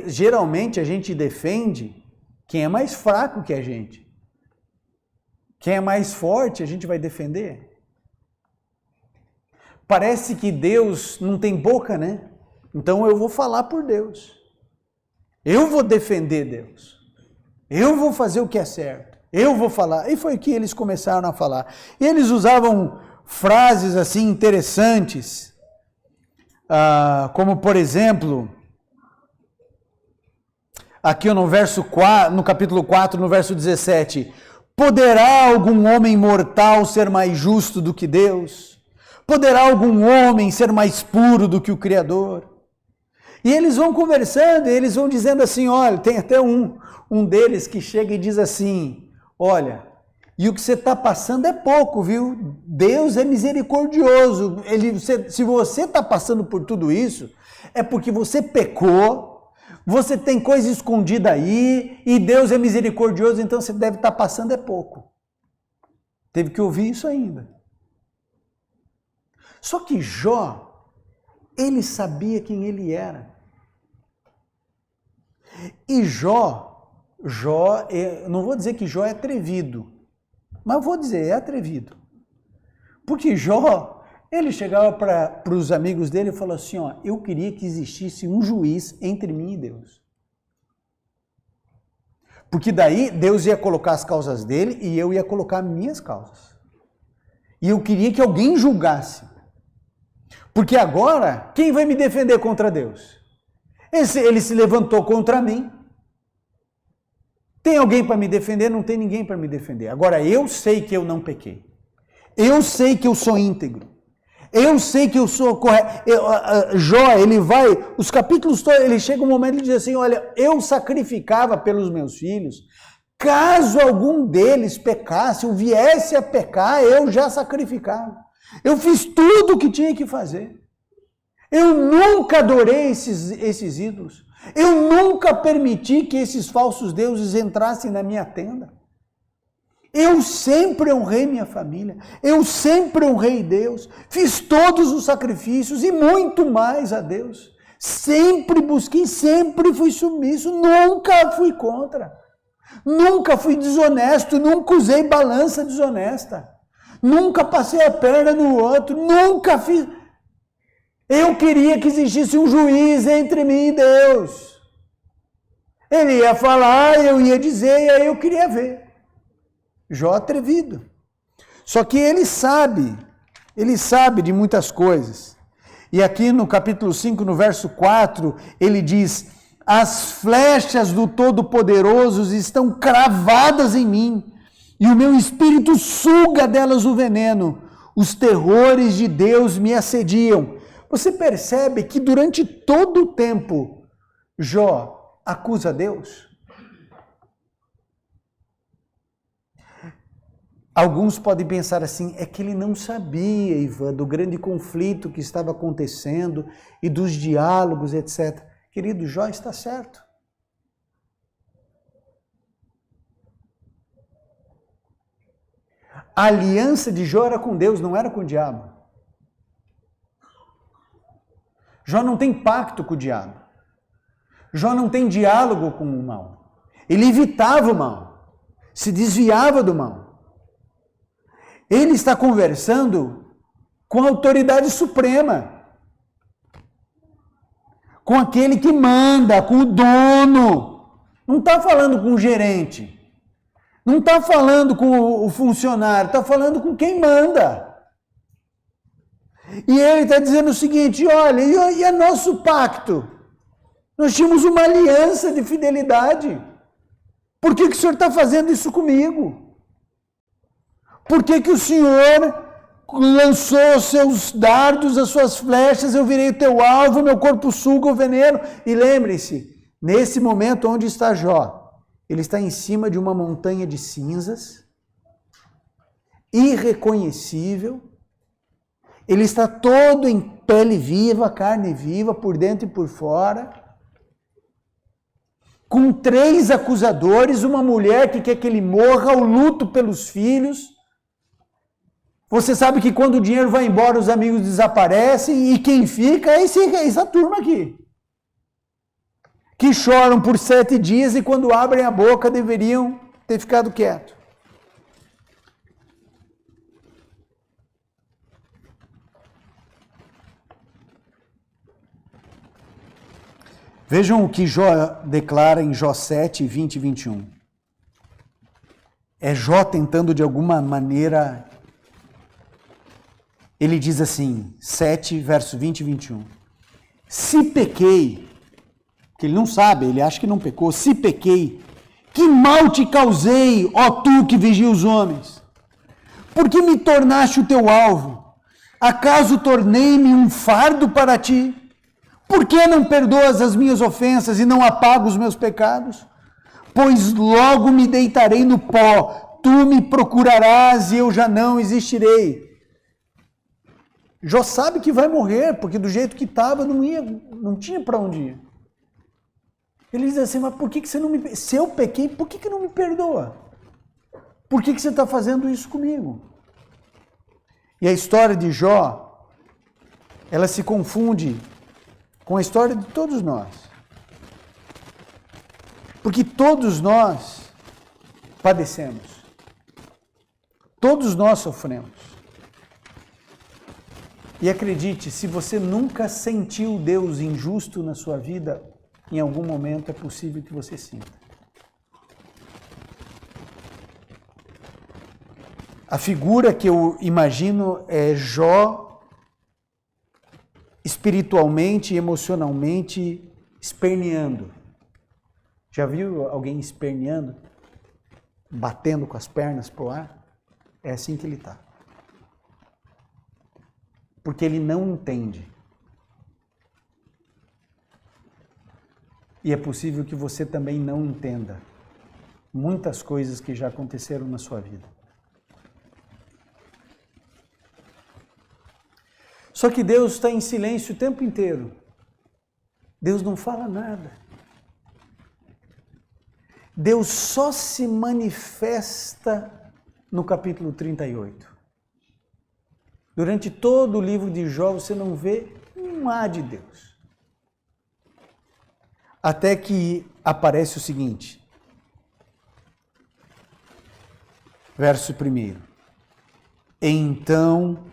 Geralmente a gente defende quem é mais fraco que a gente. Quem é mais forte a gente vai defender. Parece que Deus não tem boca, né? Então eu vou falar por Deus. Eu vou defender Deus. Eu vou fazer o que é certo. Eu vou falar. E foi o que eles começaram a falar. E eles usavam frases assim interessantes, como por exemplo, aqui no verso 4, no capítulo 4, no verso 17, poderá algum homem mortal ser mais justo do que Deus? Poderá algum homem ser mais puro do que o Criador? E eles vão conversando, e eles vão dizendo assim, olha, tem até um deles que chega e diz assim, olha, e o que você está passando é pouco, viu? Deus é misericordioso. Se você está passando por tudo isso, é porque você pecou, você tem coisa escondida aí, e Deus é misericordioso, então você deve estar passando é pouco. Teve que ouvir isso ainda. Só que Jó, ele sabia quem ele era. E Jó, não vou dizer que Jó é atrevido, mas vou dizer, é atrevido. Porque Jó, ele chegava para os amigos dele e falou assim, ó, eu queria que existisse um juiz entre mim e Deus. Porque daí Deus ia colocar as causas dele e eu ia colocar minhas causas. E eu queria que alguém julgasse. Porque agora, quem vai me defender contra Deus? Ele se levantou contra mim. Tem alguém para me defender? Não tem ninguém para me defender. Agora, eu sei que eu não pequei. Eu sei que eu sou íntegro. Eu sei que eu sou correto. Jó, ele vai, os capítulos todos, ele chega um momento e diz assim, olha, eu sacrificava pelos meus filhos. Caso algum deles pecasse, ou viesse a pecar, eu já sacrificava. Eu fiz tudo o que tinha que fazer. Eu nunca adorei esses ídolos. Eu nunca permiti que esses falsos deuses entrassem na minha tenda. Eu sempre honrei minha família. Eu sempre honrei Deus. Fiz todos os sacrifícios e muito mais a Deus. Sempre busquei, sempre fui submisso. Nunca fui contra. Nunca fui desonesto. Nunca usei balança desonesta. Nunca passei a perna no outro, nunca fiz. Eu queria que existisse um juiz entre mim e Deus. Ele ia falar, eu ia dizer, e aí eu queria ver. Jó atrevido. Só que ele sabe de muitas coisas. E aqui no capítulo 5, no verso 4, ele diz, as flechas do Todo-Poderoso estão cravadas em mim, e o meu espírito suga delas o veneno. Os terrores de Deus me assediam. Você percebe que durante todo o tempo, Jó acusa Deus? Alguns podem pensar assim, é que ele não sabia, Ivan, do grande conflito que estava acontecendo e dos diálogos, etc. Querido, Jó está certo. A aliança de Jó era com Deus, não era com o diabo. Jó não tem pacto com o diabo. Jó não tem diálogo com o mal. Ele evitava o mal, se desviava do mal. Ele está conversando com a autoridade suprema, com aquele que manda, com o dono. Não está falando com o gerente. Não está falando com o funcionário, está falando com quem manda. E ele está dizendo o seguinte, olha, e o nosso pacto? Nós tínhamos uma aliança de fidelidade. Por que o senhor está fazendo isso comigo? Por que o senhor lançou os seus dardos, as suas flechas, eu virei o teu alvo, meu corpo suga o veneno? E lembre-se, nesse momento onde está Jó, ele está em cima de uma montanha de cinzas, irreconhecível. Ele está todo em pele viva, carne viva, por dentro e por fora. Com 3 acusadores, uma mulher que quer que ele morra, o luto pelos filhos. Você sabe que quando o dinheiro vai embora, os amigos desaparecem e quem fica é essa turma aqui. Que choram por 7 dias e quando abrem a boca deveriam ter ficado quietos. Vejam o que Jó declara em Jó 7, 20 e 21. É Jó tentando de alguma maneira, ele diz assim, 7, verso 20 e 21. Se pequei, que ele não sabe, ele acha que não pecou. Se pequei, que mal te causei, ó tu que vigia os homens? Por que me tornaste o teu alvo? Acaso tornei-me um fardo para ti? Por que não perdoas as minhas ofensas e não apago os meus pecados? Pois logo me deitarei no pó, tu me procurarás e eu já não existirei. Jó sabe que vai morrer, porque do jeito que estava não tinha para onde ir. Ele diz assim, mas por que você não me... Se eu pequei, por que não me perdoa? Por que você está fazendo isso comigo? E a história de Jó, ela se confunde com a história de todos nós. Porque todos nós padecemos. Todos nós sofremos. E acredite, se você nunca sentiu Deus injusto na sua vida, em algum momento é possível que você sinta. A figura que eu imagino é Jó espiritualmente e emocionalmente esperneando. Já viu alguém esperneando? Batendo com as pernas pro ar? É assim que ele está. Porque ele não entende. E é possível que você também não entenda muitas coisas que já aconteceram na sua vida. Só que Deus está em silêncio o tempo inteiro. Deus não fala nada. Deus só se manifesta no capítulo 38. Durante todo o livro de Jó, você não vê um A de Deus. Até que aparece o seguinte. Verso 1. Então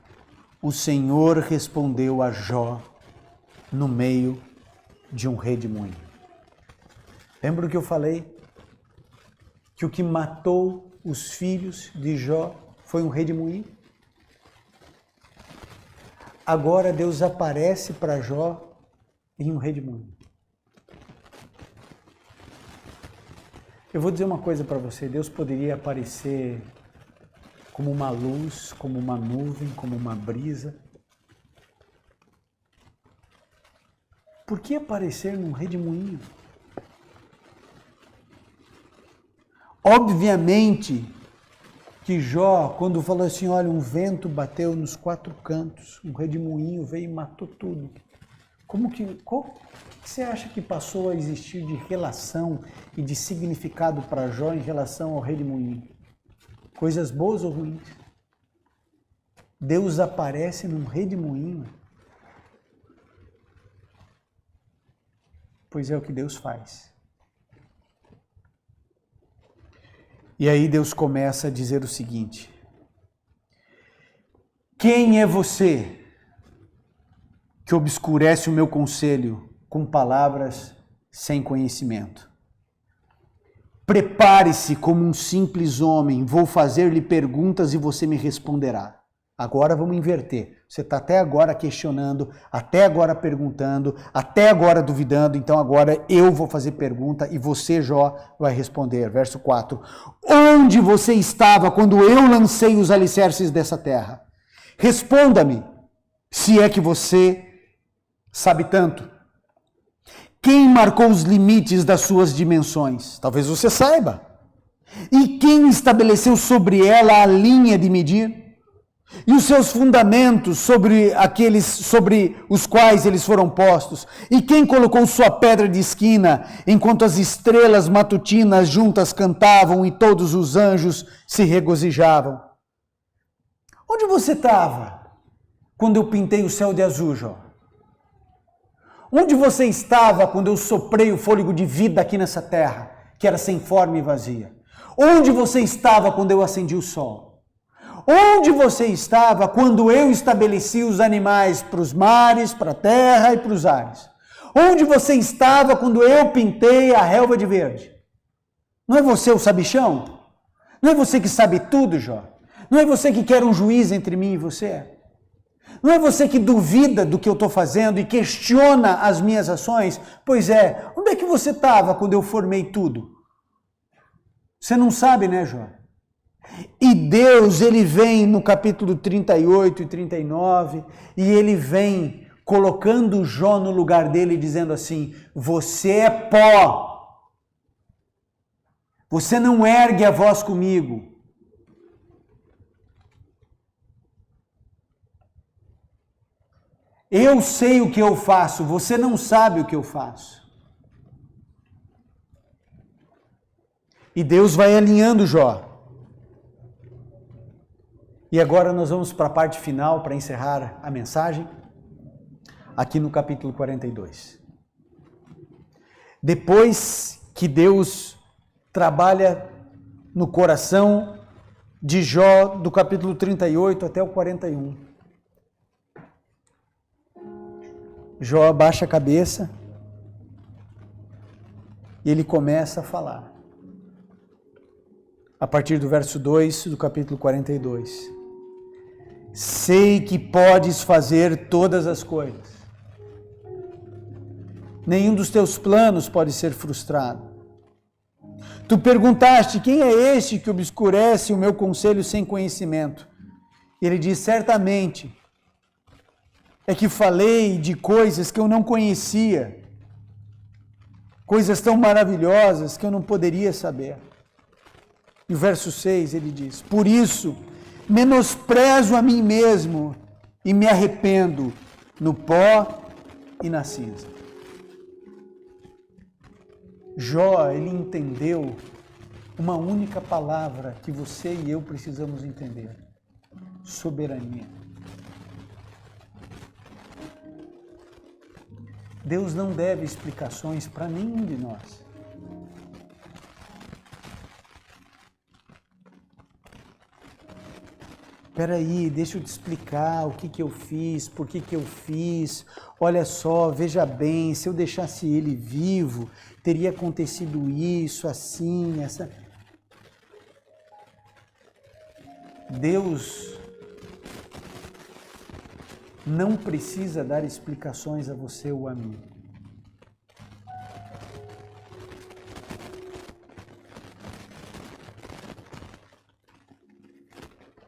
o Senhor respondeu a Jó no meio de um redemoinho. Lembra o que eu falei? Que o que matou os filhos de Jó foi um redemoinho? Agora Deus aparece para Jó em um redemoinho. Eu vou dizer uma coisa para você, Deus poderia aparecer como uma luz, como uma nuvem, como uma brisa. Por que aparecer num redemoinho? Obviamente que Jó, quando falou assim, olha, um vento bateu nos quatro cantos, um redemoinho veio e matou tudo. O que você acha que passou a existir de relação e de significado para Jó em relação ao redemoinho? Coisas boas ou ruins? Deus aparece num redemoinho. Pois é o que Deus faz. E aí Deus começa a dizer o seguinte: quem é você que obscurece o meu conselho com palavras sem conhecimento? Prepare-se como um simples homem, vou fazer-lhe perguntas e você me responderá. Agora vamos inverter. Você está até agora questionando, até agora perguntando, até agora duvidando, então agora eu vou fazer pergunta e você, Jó, vai responder. Verso 4. Onde você estava quando eu lancei os alicerces dessa terra? Responda-me, se é que você sabe tanto. Quem marcou os limites das suas dimensões? Talvez você saiba. E quem estabeleceu sobre ela a linha de medir? E os seus fundamentos sobre os quais eles foram postos? E quem colocou sua pedra de esquina, enquanto as estrelas matutinas juntas cantavam e todos os anjos se regozijavam? Onde você estava quando eu pintei o céu de azul, Jó? Onde você estava quando eu soprei o fôlego de vida aqui nessa terra, que era sem forma e vazia? Onde você estava quando eu acendi o sol? Onde você estava quando eu estabeleci os animais para os mares, para a terra e para os ares? Onde você estava quando eu pintei a relva de verde? Não é você o sabichão? Não é você que sabe tudo, Jó? Não é você que quer um juiz entre mim e você? Não é você que duvida do que eu estou fazendo e questiona as minhas ações? Pois é, onde é que você estava quando eu formei tudo? Você não sabe, né, Jó? E Deus, ele vem no capítulo 38 e 39, e ele vem colocando Jó no lugar dele, dizendo assim: você é pó, você não ergue a voz comigo. Eu sei o que eu faço, você não sabe o que eu faço. E Deus vai alinhando Jó. E agora nós vamos para a parte final, para encerrar a mensagem, aqui no capítulo 42. Depois que Deus trabalha no coração de Jó, do capítulo 38 até o 41. Jó abaixa a cabeça e ele começa a falar. A partir do verso 2 do capítulo 42. Sei que podes fazer todas as coisas. Nenhum dos teus planos pode ser frustrado. Tu perguntaste: quem é este que obscurece o meu conselho sem conhecimento? Ele diz: certamente é que falei de coisas que eu não conhecia, coisas tão maravilhosas que eu não poderia saber. E o verso 6 ele diz: por isso menosprezo a mim mesmo e me arrependo no pó e na cinza. Jó, ele entendeu uma única palavra que você e eu precisamos entender: soberania. Deus não deve explicações para nenhum de nós. Espera aí, deixa eu te explicar o que eu fiz, por que eu fiz. Olha só, veja bem, se eu deixasse ele vivo, teria acontecido isso, assim, essa... Deus não precisa dar explicações a você ou a mim.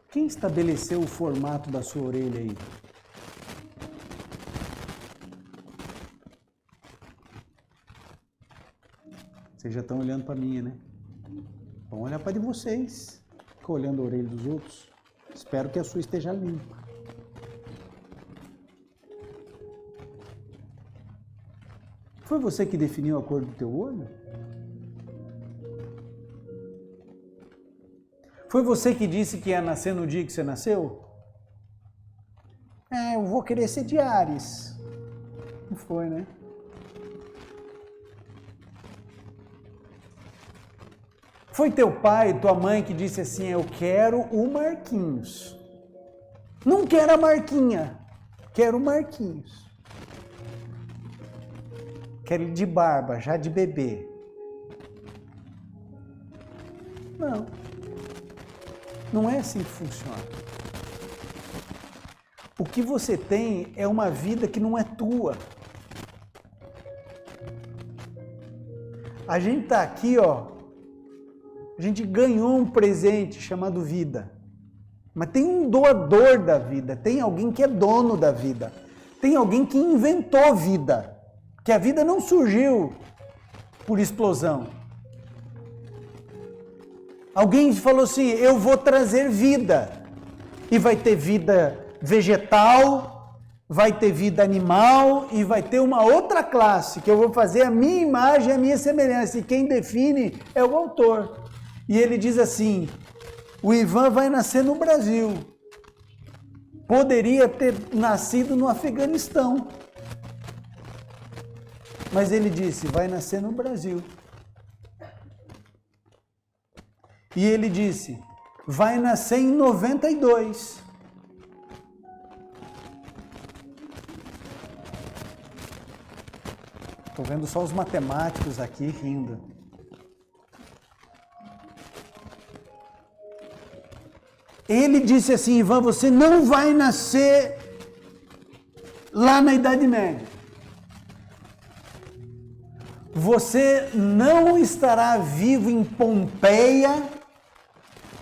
Quem estabeleceu o formato da sua orelha aí? Vocês já estão olhando para a minha, né? Vamos olhar para a de vocês. Ficam olhando a orelha dos outros. Espero que a sua esteja limpa. Foi você que definiu a cor do teu olho? Foi você que disse que ia nascer no dia que você nasceu? Eu vou querer ser de Áries. Não foi, né? Foi teu pai, tua mãe que disse assim: eu quero o Marquinhos. Não quero a Marquinha, quero o Marquinhos. Quero ele de barba, já de bebê. Não. Não é assim que funciona. O que você tem é uma vida que não é tua. A gente está aqui, ó. A gente ganhou um presente chamado vida. Mas tem um doador da vida. Tem alguém que é dono da vida. Tem alguém que inventou vida. Que a vida não surgiu por explosão. Alguém falou assim: eu vou trazer vida. E vai ter vida vegetal, vai ter vida animal e vai ter uma outra classe, que eu vou fazer a minha imagem, a minha semelhança. E quem define é o autor. E ele diz assim: o Ivan vai nascer no Brasil. Poderia ter nascido no Afeganistão. Mas ele disse: vai nascer no Brasil. E ele disse: vai nascer em 92. Estou vendo só os matemáticos aqui rindo. Ele disse assim: Ivan, você não vai nascer lá na Idade Média. Você não estará vivo em Pompeia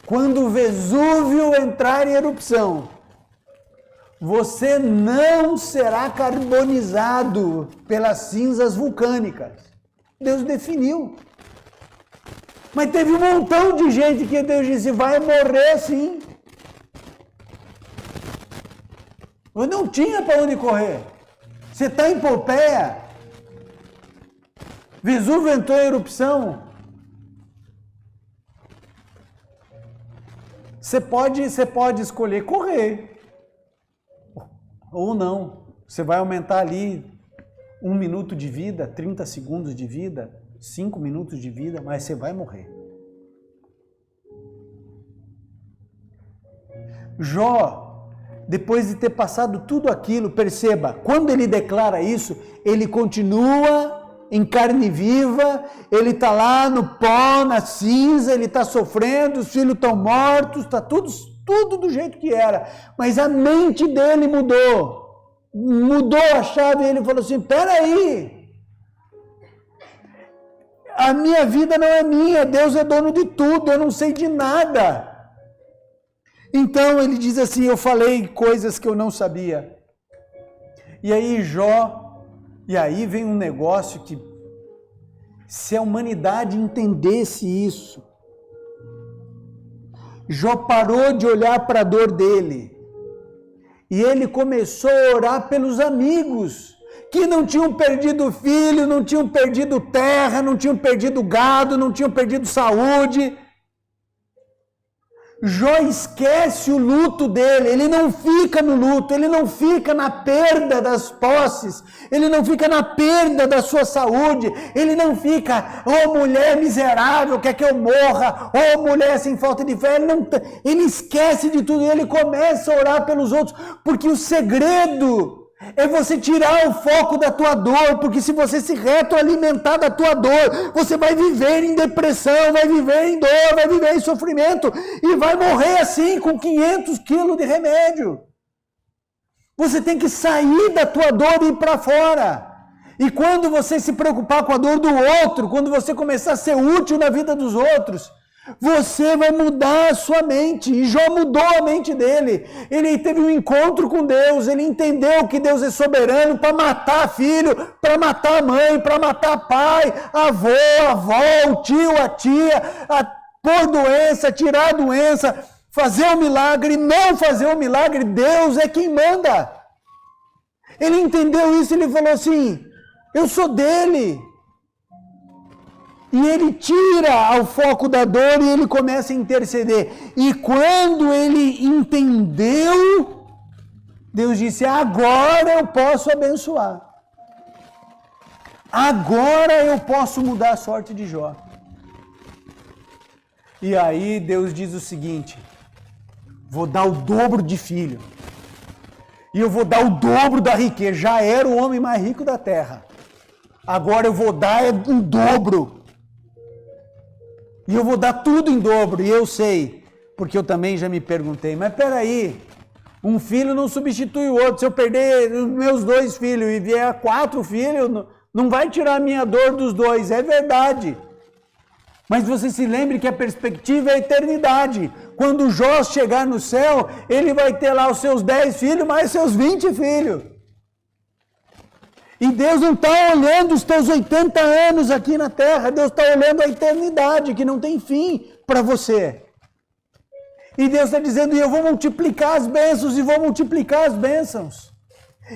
quando o Vesúvio entrar em erupção. Você não será carbonizado pelas cinzas vulcânicas. Deus definiu. Mas teve um montão de gente que Deus disse, vai morrer sim. Não tinha para onde correr. Você está em Pompeia. Vesúvio entrou em erupção. Você pode escolher correr. Ou não. Você vai aumentar ali 1 minuto de vida, 30 segundos de vida, 5 minutos de vida, mas você vai morrer. Jó, depois de ter passado tudo aquilo, perceba, quando ele declara isso, ele continua em carne viva, ele está lá no pó, na cinza, ele está sofrendo, os filhos estão mortos, está tudo do jeito que era. Mas a mente dele mudou a chave, e ele falou assim, peraí, a minha vida não é minha, Deus é dono de tudo, eu não sei de nada. Então ele diz assim, eu falei coisas que eu não sabia. E aí vem um negócio que, se a humanidade entendesse isso, Jó parou de olhar para a dor dele, e ele começou a orar pelos amigos, que não tinham perdido filho, não tinham perdido terra, não tinham perdido gado, não tinham perdido saúde. Jó esquece o luto dele, ele não fica no luto, ele não fica na perda das posses, ele não fica na perda da sua saúde, ele não fica, mulher miserável, quer que eu morra, mulher sem falta de fé, ele esquece de tudo e ele começa a orar pelos outros, porque o segredo é você tirar o foco da tua dor, porque se você se retroalimentar da tua dor, você vai viver em depressão, vai viver em dor, vai viver em sofrimento, e vai morrer assim, com 500 quilos de remédio. Você tem que sair da tua dor e ir para fora. E quando você se preocupar com a dor do outro, quando você começar a ser útil na vida dos outros, você vai mudar a sua mente. E Jó mudou a mente dele. Ele teve um encontro com Deus. Ele entendeu que Deus é soberano para matar filho, para matar mãe, para matar pai, avô, avó, o tio, a tia, pôr doença, tirar doença, fazer um milagre, não fazer um milagre. Deus é quem manda. Ele entendeu isso, ele falou assim, eu sou dele. E ele tira o foco da dor e ele começa a interceder. E quando ele entendeu, Deus disse, agora eu posso abençoar. Agora eu posso mudar a sorte de Jó. E aí Deus diz o seguinte, vou dar o dobro de filho. E eu vou dar o dobro da riqueza. Já era o homem mais rico da terra. Agora eu vou dar um dobro. E eu vou dar tudo em dobro, e eu sei, porque eu também já me perguntei, mas peraí, um filho não substitui o outro, se eu perder os meus 2 filhos e vier 4 filhos, não vai tirar a minha dor dos 2, é verdade. Mas você se lembre que a perspectiva é a eternidade. Quando Jó chegar no céu, ele vai ter lá os seus 10 filhos, mais seus 20 filhos. E Deus não está olhando os teus 80 anos aqui na terra, Deus está olhando a eternidade, que não tem fim para você. E Deus está dizendo, e eu vou multiplicar as bênçãos, e vou multiplicar as bênçãos.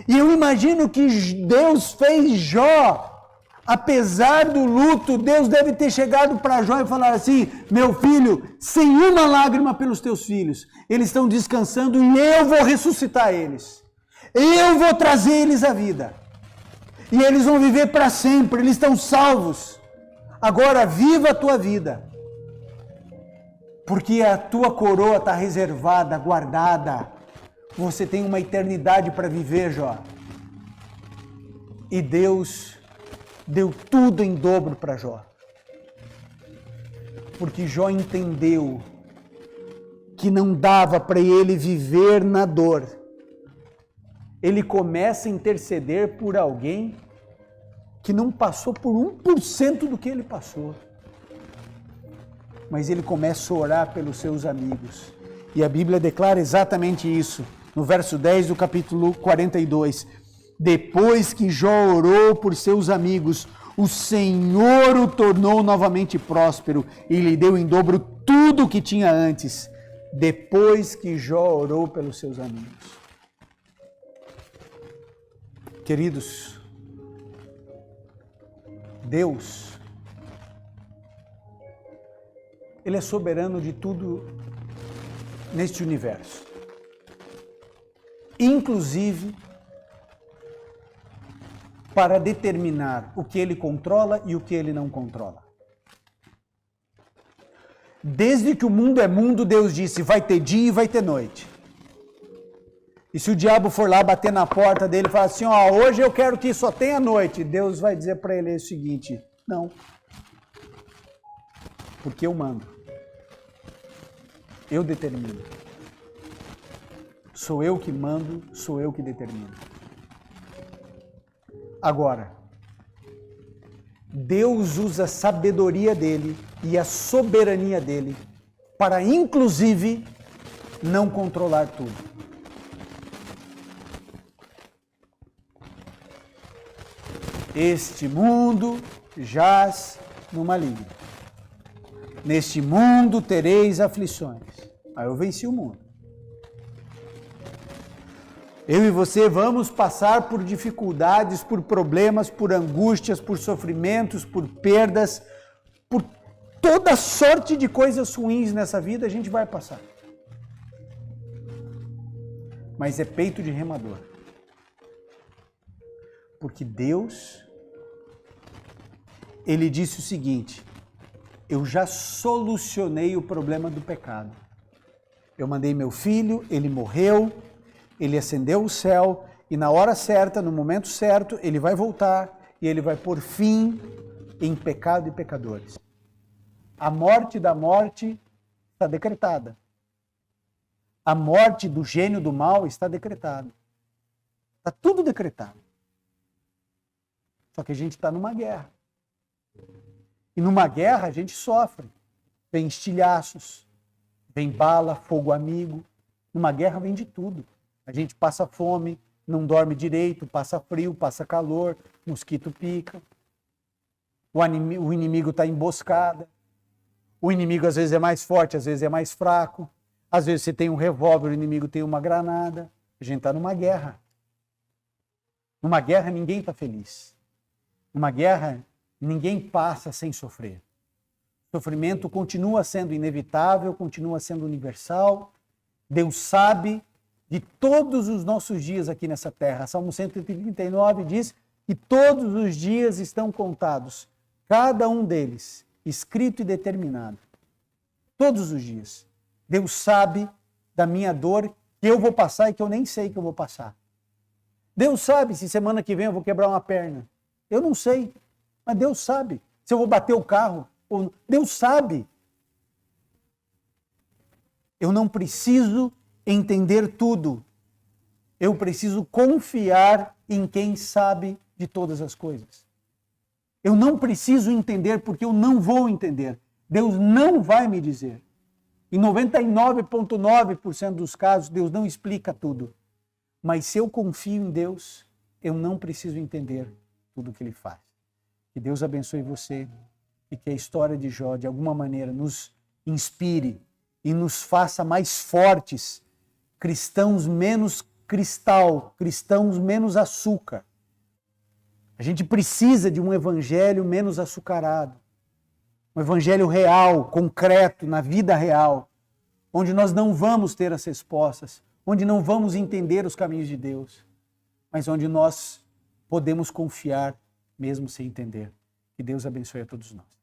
E eu imagino que Deus fez Jó, apesar do luto, Deus deve ter chegado para Jó e falar assim, meu filho, sem uma lágrima pelos teus filhos, eles estão descansando e eu vou ressuscitar eles. Eu vou trazer eles à vida. E eles vão viver para sempre, eles estão salvos. Agora viva a tua vida. Porque a tua coroa está reservada, guardada. Você tem uma eternidade para viver, Jó. E Deus deu tudo em dobro para Jó. Porque Jó entendeu que não dava para ele viver na dor ele começa a interceder por alguém que não passou por 1% do que ele passou. Mas ele começa a orar pelos seus amigos. E a Bíblia declara exatamente isso, no verso 10 do capítulo 42. Depois que Jó orou por seus amigos, o Senhor o tornou novamente próspero e lhe deu em dobro tudo o que tinha antes. Depois que Jó orou pelos seus amigos. Queridos, Deus, Ele é soberano de tudo neste universo. Inclusive, para determinar o que Ele controla e o que Ele não controla. Desde que o mundo é mundo, Deus disse, vai ter dia e vai ter noite. E se o diabo for lá bater na porta dele e falar assim, ó, hoje eu quero que só tenha noite, Deus vai dizer para ele o seguinte, não. Porque eu mando. Eu determino. Sou eu que mando, sou eu que determino. Agora, Deus usa a sabedoria dele e a soberania dele para, inclusive, não controlar tudo. Este mundo jaz no maligno. Neste mundo tereis aflições. Aí eu venci o mundo. Eu e você vamos passar por dificuldades, por problemas, por angústias, por sofrimentos, por perdas, por toda sorte de coisas ruins nessa vida a gente vai passar. Mas é peito de remador. Porque Deus, Ele disse o seguinte, eu já solucionei o problema do pecado. Eu mandei meu filho, ele morreu, ele ascendeu o céu e na hora certa, no momento certo, ele vai voltar e ele vai pôr fim em pecado e pecadores. A morte da morte está decretada. A morte do gênio do mal está decretada. Está tudo decretado. Só que a gente está numa guerra. E numa guerra a gente sofre. Vem estilhaços, vem bala, fogo amigo. Numa guerra vem de tudo. A gente passa fome, não dorme direito, passa frio, passa calor, mosquito pica. O inimigo está emboscada. O inimigo às vezes é mais forte, às vezes é mais fraco. Às vezes você tem um revólver, o inimigo tem uma granada. A gente está numa guerra. Numa guerra ninguém está feliz. Numa guerra, ninguém passa sem sofrer. O sofrimento continua sendo inevitável, continua sendo universal. Deus sabe de todos os nossos dias aqui nessa terra. Salmo 139 diz que todos os dias estão contados, cada um deles, escrito e determinado. Todos os dias. Deus sabe da minha dor que eu vou passar e que eu nem sei que eu vou passar. Deus sabe se semana que vem eu vou quebrar uma perna. Eu não sei, mas Deus sabe. Se eu vou bater o carro, Deus sabe. Eu não preciso entender tudo. Eu preciso confiar em quem sabe de todas as coisas. Eu não preciso entender porque eu não vou entender. Deus não vai me dizer. Em 99,9% dos casos, Deus não explica tudo. Mas se eu confio em Deus, eu não preciso entender tudo o que Ele faz. Que Deus abençoe você e que a história de Jó, de alguma maneira, nos inspire e nos faça mais fortes, cristãos menos cristal, cristãos menos açúcar. A gente precisa de um evangelho menos açucarado, um evangelho real, concreto, na vida real, onde nós não vamos ter as respostas, onde não vamos entender os caminhos de Deus, mas onde nós podemos confiar mesmo sem entender. Que Deus abençoe a todos nós.